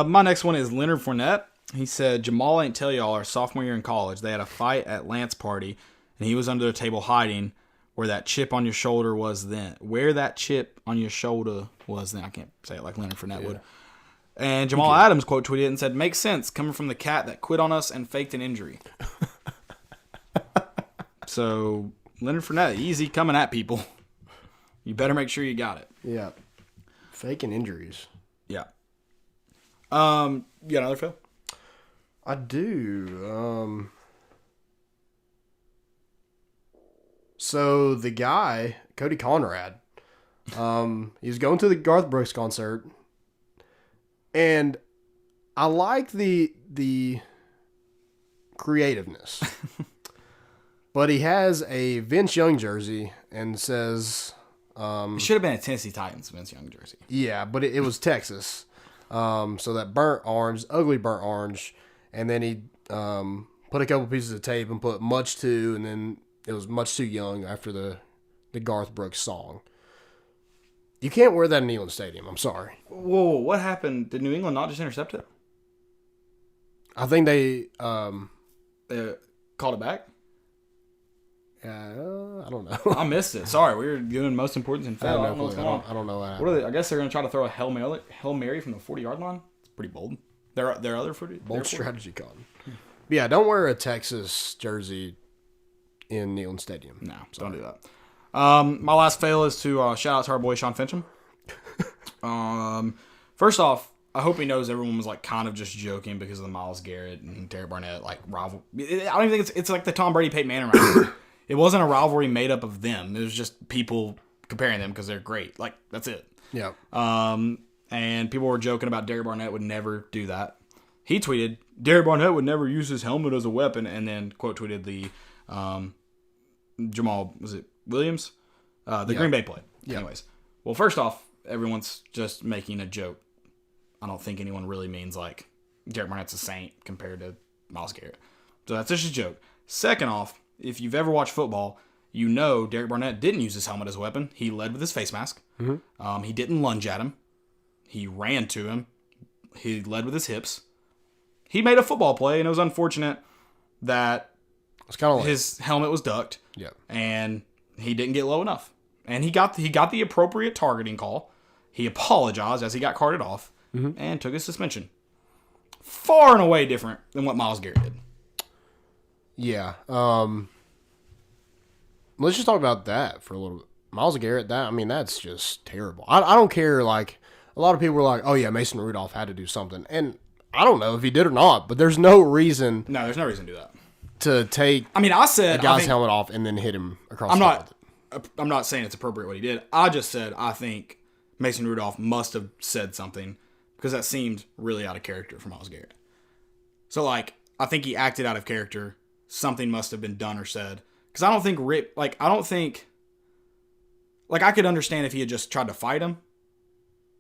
My next one is Leonard Fournette. He said, Jamal ain't tell y'all our sophomore year in college. They had a fight at Lance party, and he was under the table hiding where that chip on your shoulder was then. Where that chip on your shoulder was then. I can't say it like Leonard Fournette would. And Jamal Adams quote tweeted and said, makes sense coming from the cat that quit on us and faked an injury. So, Leonard Fournette, easy coming at people. You better make sure you got it. Yeah. Faking injuries. Yeah. You got another, Phil? I do. So the guy, Cody Conrad, he was going to the Garth Brooks concert, and I like the creativeness. But he has a Vince Young jersey and says, It should have been a Tennessee Titans Vince Young jersey. yeah, but it was Texas. So that burnt orange, ugly burnt orange, and then he put a couple pieces of tape and put much too, and then it was much too young after the Garth Brooks song. You can't wear that in Neyland Stadium. I'm sorry. Whoa, what happened? Did New England not just intercept it? I think they Called it back? I don't know. I missed it. Sorry, we were doing most importance and fail. I don't know what's going on. I don't know What are they? I guess they're going to try to throw a Hail Mary from the 40-yard line. It's pretty bold. Their other 40. Bold strategy, Colin. Yeah, don't wear a Texas jersey in Neyland Stadium. No, don't do that. My last fail is to shout out to our boy Sean Fincham. First off, I hope he knows everyone was like kind of just joking because of the Myles Garrett and Derek Barnett like rival. I don't even think it's like the Tom Brady Peyton Manning rivalry. It wasn't a rivalry made up of them. It was just people comparing them because they're great. Like that's it. Yeah. And people were joking about Derek Barnett would never do that. He tweeted Derek Barnett would never use his helmet as a weapon, and then quote tweeted the Jamal Williams, the Green Bay play. Yeah. Anyways, well, first off, everyone's just making a joke. I don't think anyone really means like Derek Barnett's a saint compared to Myles Garrett. So that's just a joke. Second off, if you've ever watched football, you know Derek Barnett didn't use his helmet as a weapon. He led with his face mask. Mm-hmm. He didn't lunge at him. He ran to him. He led with his hips. He made a football play, and it was unfortunate that his helmet was ducked. Yeah. And he didn't get low enough. And he got the appropriate targeting call. He apologized as he got carted off and took his suspension. Far and away different than what Myles Garrett did. Yeah. Let's just talk about that for a little bit. Myles Garrett, that's just terrible. I don't care, like, a lot of people were like, oh yeah, Mason Rudolph had to do something. And I don't know if he did or not, but there's no reason. No, there's no reason to do that. To take I said a guy's helmet off and then hit him across the head. I'm not saying it's appropriate what he did. I just said I think Mason Rudolph must have said something because that seemed really out of character for Myles Garrett. So, like, I think he acted out of character. Something must have been done or said. Because I could understand if he had just tried to fight him.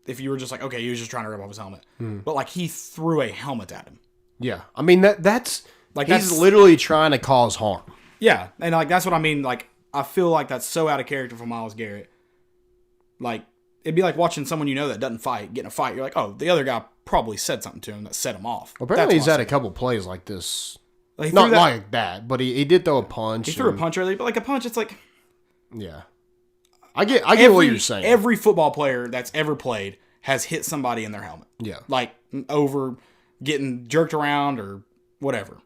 If you were just like, okay, he was just trying to rip off his helmet. But, like, he threw a helmet at him. Yeah. I mean, that's literally trying to cause harm. Yeah. And, like, that's what I mean. Like, I feel like that's so out of character for Myles Garrett. Like, it'd be like watching someone you know that doesn't fight get in a fight. You're like, oh, the other guy probably said something to him that set him off. Apparently, That's he's why I had a said couple plays like this. Like, Not like that, but he did throw a punch. He threw a punch early, but like a punch, it's like Yeah, I get what you're saying. Every football player that's ever played has hit somebody in their helmet. Yeah, Like over getting jerked around or whatever.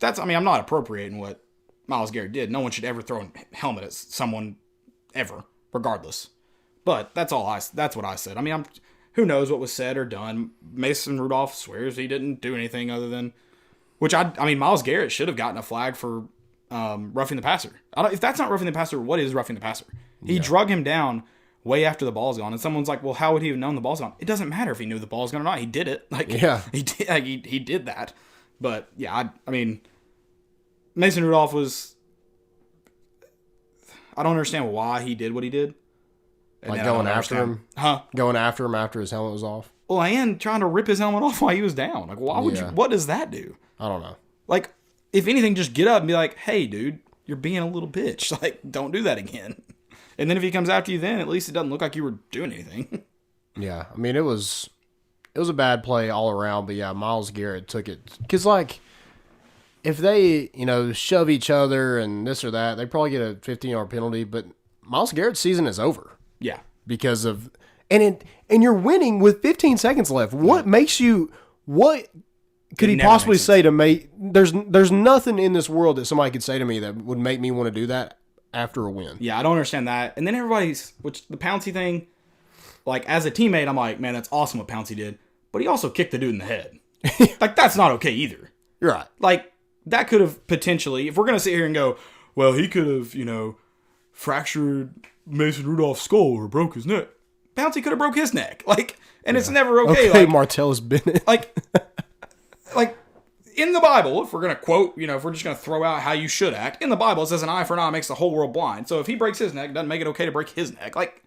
I mean, I'm not appropriating what Myles Garrett did. No one should ever throw a helmet at someone ever, regardless. But that's what I said. I mean, who knows what was said or done. Mason Rudolph swears he didn't do anything other than, which I mean, Myles Garrett should have gotten a flag for roughing the passer. If that's not roughing the passer, what is roughing the passer? He drug him down way after the ball's gone, and someone's like, well, how would he have known the ball's gone? It doesn't matter if he knew the ball's gone or not. He did it. He did. He did that. But yeah, I mean, Mason Rudolph was. I don't understand why he did what he did. Like going after him? Huh? Going after him after his helmet was off? Well, and trying to rip his helmet off while he was down. Like, why would you? What does that do? I don't know. Like, if anything, just get up and be like, hey, dude, you're being a little bitch. Like, don't do that again. And then if he comes after you then, at least it doesn't look like you were doing anything. Yeah, I mean, it was a bad play all around, but yeah, Myles Garrett took it. Because, like, if they, shove each other and this or that, they probably get a 15-yard penalty, but Myles Garrett's season is over. Yeah. Because of and you're winning with 15 seconds left. What makes you what could he possibly say to me? There's nothing in this world that somebody could say to me that would make me want to do that after a win. Yeah, I don't understand that. And then the Pouncey thing, like as a teammate, I'm like, man, that's awesome what Pouncey did. But he also kicked the dude in the head. Like, that's not okay either. You're right. Like, that could have potentially, if we're going to sit here and go, well, he could have, fractured Mason Rudolph's skull or broke his neck. Pouncey could have broke his neck. Like, and it's never okay. Okay, like, Martellus Bennett. like in the Bible, if we're going to quote, if we're just going to throw out how you should act, in the Bible it says an eye for an eye makes the whole world blind. So if he breaks his neck, it doesn't make it okay to break his neck. Like,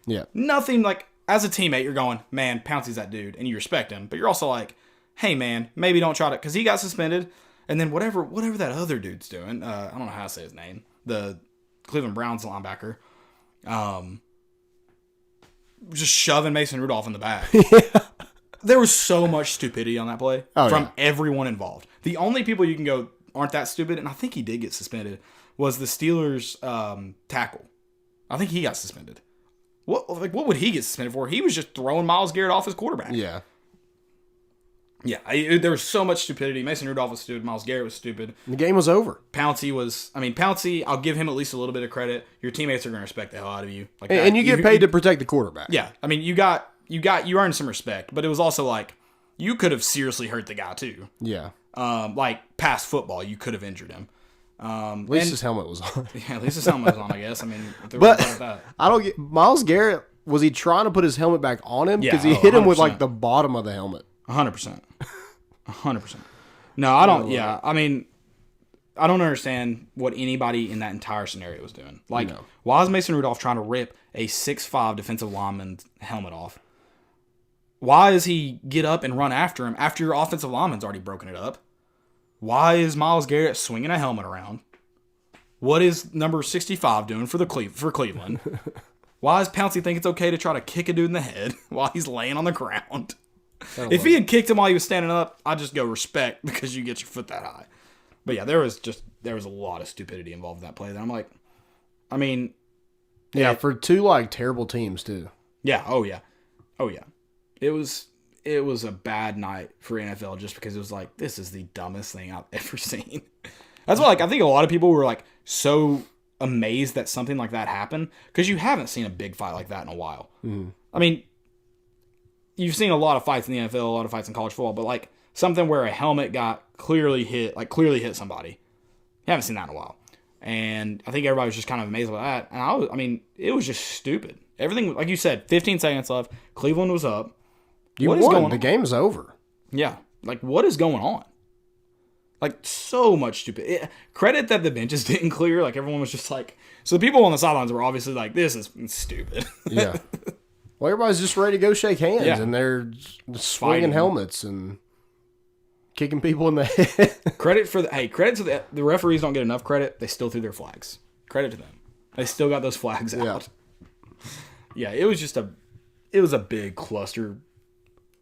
yeah, nothing. Like, as a teammate, you're going, man, Pouncey's that dude, and you respect him. But you're also like, hey, man, maybe don't try to, because he got suspended, and then whatever that other dude's doing, I don't know how to say his name, the Cleveland Browns linebacker, just shoving Mason Rudolph in the back. Yeah. There was so much stupidity on that play from everyone involved. The only people you can go aren't that stupid, and I think he did get suspended, was the Steelers tackle. I think he got suspended. What would he get suspended for? He was just throwing Myles Garrett off his quarterback. Yeah. Yeah, there was so much stupidity. Mason Rudolph was stupid. Myles Garrett was stupid. The game was over. Pouncey, I'll give him at least a little bit of credit. Your teammates are going to respect the hell out of you. Like that. And you get paid to protect the quarterback. Yeah. I mean, you earned some respect, but it was also like, you could have seriously hurt the guy too. Yeah. Like past football, you could have injured him. At least his helmet was on. Yeah, at least his helmet was on, I guess. I mean, but I don't get, Myles Garrett, was he trying to put his helmet back on him? Because he hit him with like the bottom of the helmet. 100%. 100%. No, I don't. Yeah, I mean, I don't understand what anybody in that entire scenario was doing. Like, why is Mason Rudolph trying to rip a 6'5" defensive lineman's helmet off? Why does he get up and run after him after your offensive lineman's already broken it up? Why is Myles Garrett swinging a helmet around? What is number 65 doing for Cleveland? Why does Pouncey think it's okay to try to kick a dude in the head while he's laying on the ground? If he had kicked him while he was standing up, I'd just go respect because you get your foot that high. But yeah, there was a lot of stupidity involved in that play. That I'm like, I mean, yeah, for two like terrible teams too. Yeah. Oh yeah. It was a bad night for NFL just because it was like, this is the dumbest thing I've ever seen. That's why, like, I think a lot of people were like so amazed that something like that happened because you haven't seen a big fight like that in a while. Mm-hmm. I mean, you've seen a lot of fights in the NFL, a lot of fights in college football, but like something where a helmet got clearly hit somebody. You haven't seen that in a while. And I think everybody was just kind of amazed by that. And it was just stupid. Everything, like you said, 15 seconds left. Cleveland was up. You won. The game's over. Yeah. Like, what is going on? Like, so much stupid. Credit that the benches didn't clear. Like, everyone was just like... So the people on the sidelines were obviously like, this is stupid. Yeah. Well, everybody's just ready to go shake hands, and they're swinging helmets and kicking people in the head. Credit to the referees don't get enough credit. They still threw their flags. Credit to them. They still got those flags out. Yeah, it was a big cluster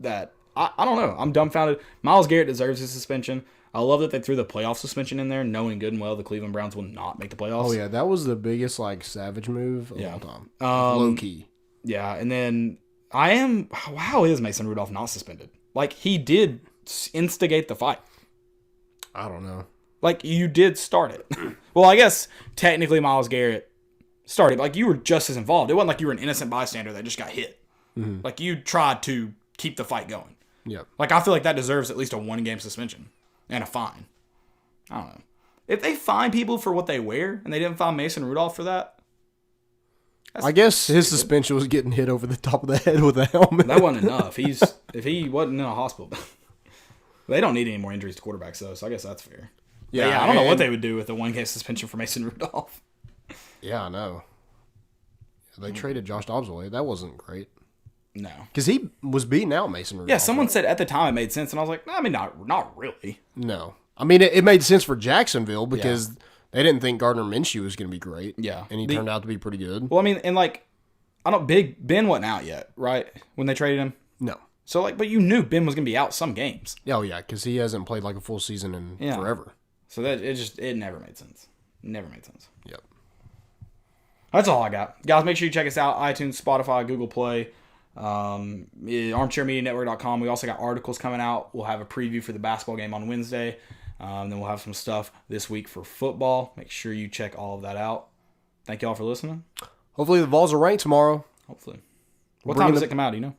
that I don't know. I'm dumbfounded. Myles Garrett deserves his suspension. I love that they threw the playoff suspension in there, knowing good and well the Cleveland Browns will not make the playoffs. Oh yeah, that was the biggest savage move of all time. Low key. Yeah, and then how is Mason Rudolph not suspended? Like, he did instigate the fight. I don't know. Like, you did start it. Well, I guess technically Myles Garrett started. But, like, you were just as involved. It wasn't like you were an innocent bystander that just got hit. Mm-hmm. Like, you tried to keep the fight going. Yep. Like, I feel like that deserves at least a 1-game suspension and a fine. I don't know. If they fine people for what they wear and they didn't fine Mason Rudolph for that, I guess his suspension was getting hit over the top of the head with a helmet. That wasn't enough. If he wasn't in a hospital. They don't need any more injuries to quarterbacks, though, so I guess that's fair. Yeah, I don't know what they would do with a 1-game suspension for Mason Rudolph. Yeah, I know. They traded Josh Dobbs away. That wasn't great. No. Because he was beating out Mason Rudolph. Yeah, someone said at the time it made sense, and I was like, I mean, not really. No. I mean, it made sense for Jacksonville because they didn't think Gardner Minshew was going to be great. Yeah. And he turned out to be pretty good. Well, I mean, and Big Ben wasn't out yet, right? When they traded him? No. So, but you knew Ben was going to be out some games. Oh, yeah, because he hasn't played a full season in forever. So that it never made sense. Never made sense. Yep. That's all I got. Guys, make sure you check us out. iTunes, Spotify, Google Play, ArmchairMediaNetwork.com. We also got articles coming out. We'll have a preview for the basketball game on Wednesday. Then we'll have some stuff this week for football. Make sure you check all of that out. Thank you all for listening. Hopefully the Vols are ranked tomorrow. Hopefully. What time does it come out, do you know?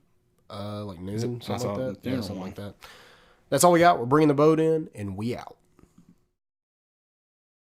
Noon, something like that. Something like that. That's all we got. We're bringing the boat in, and we out.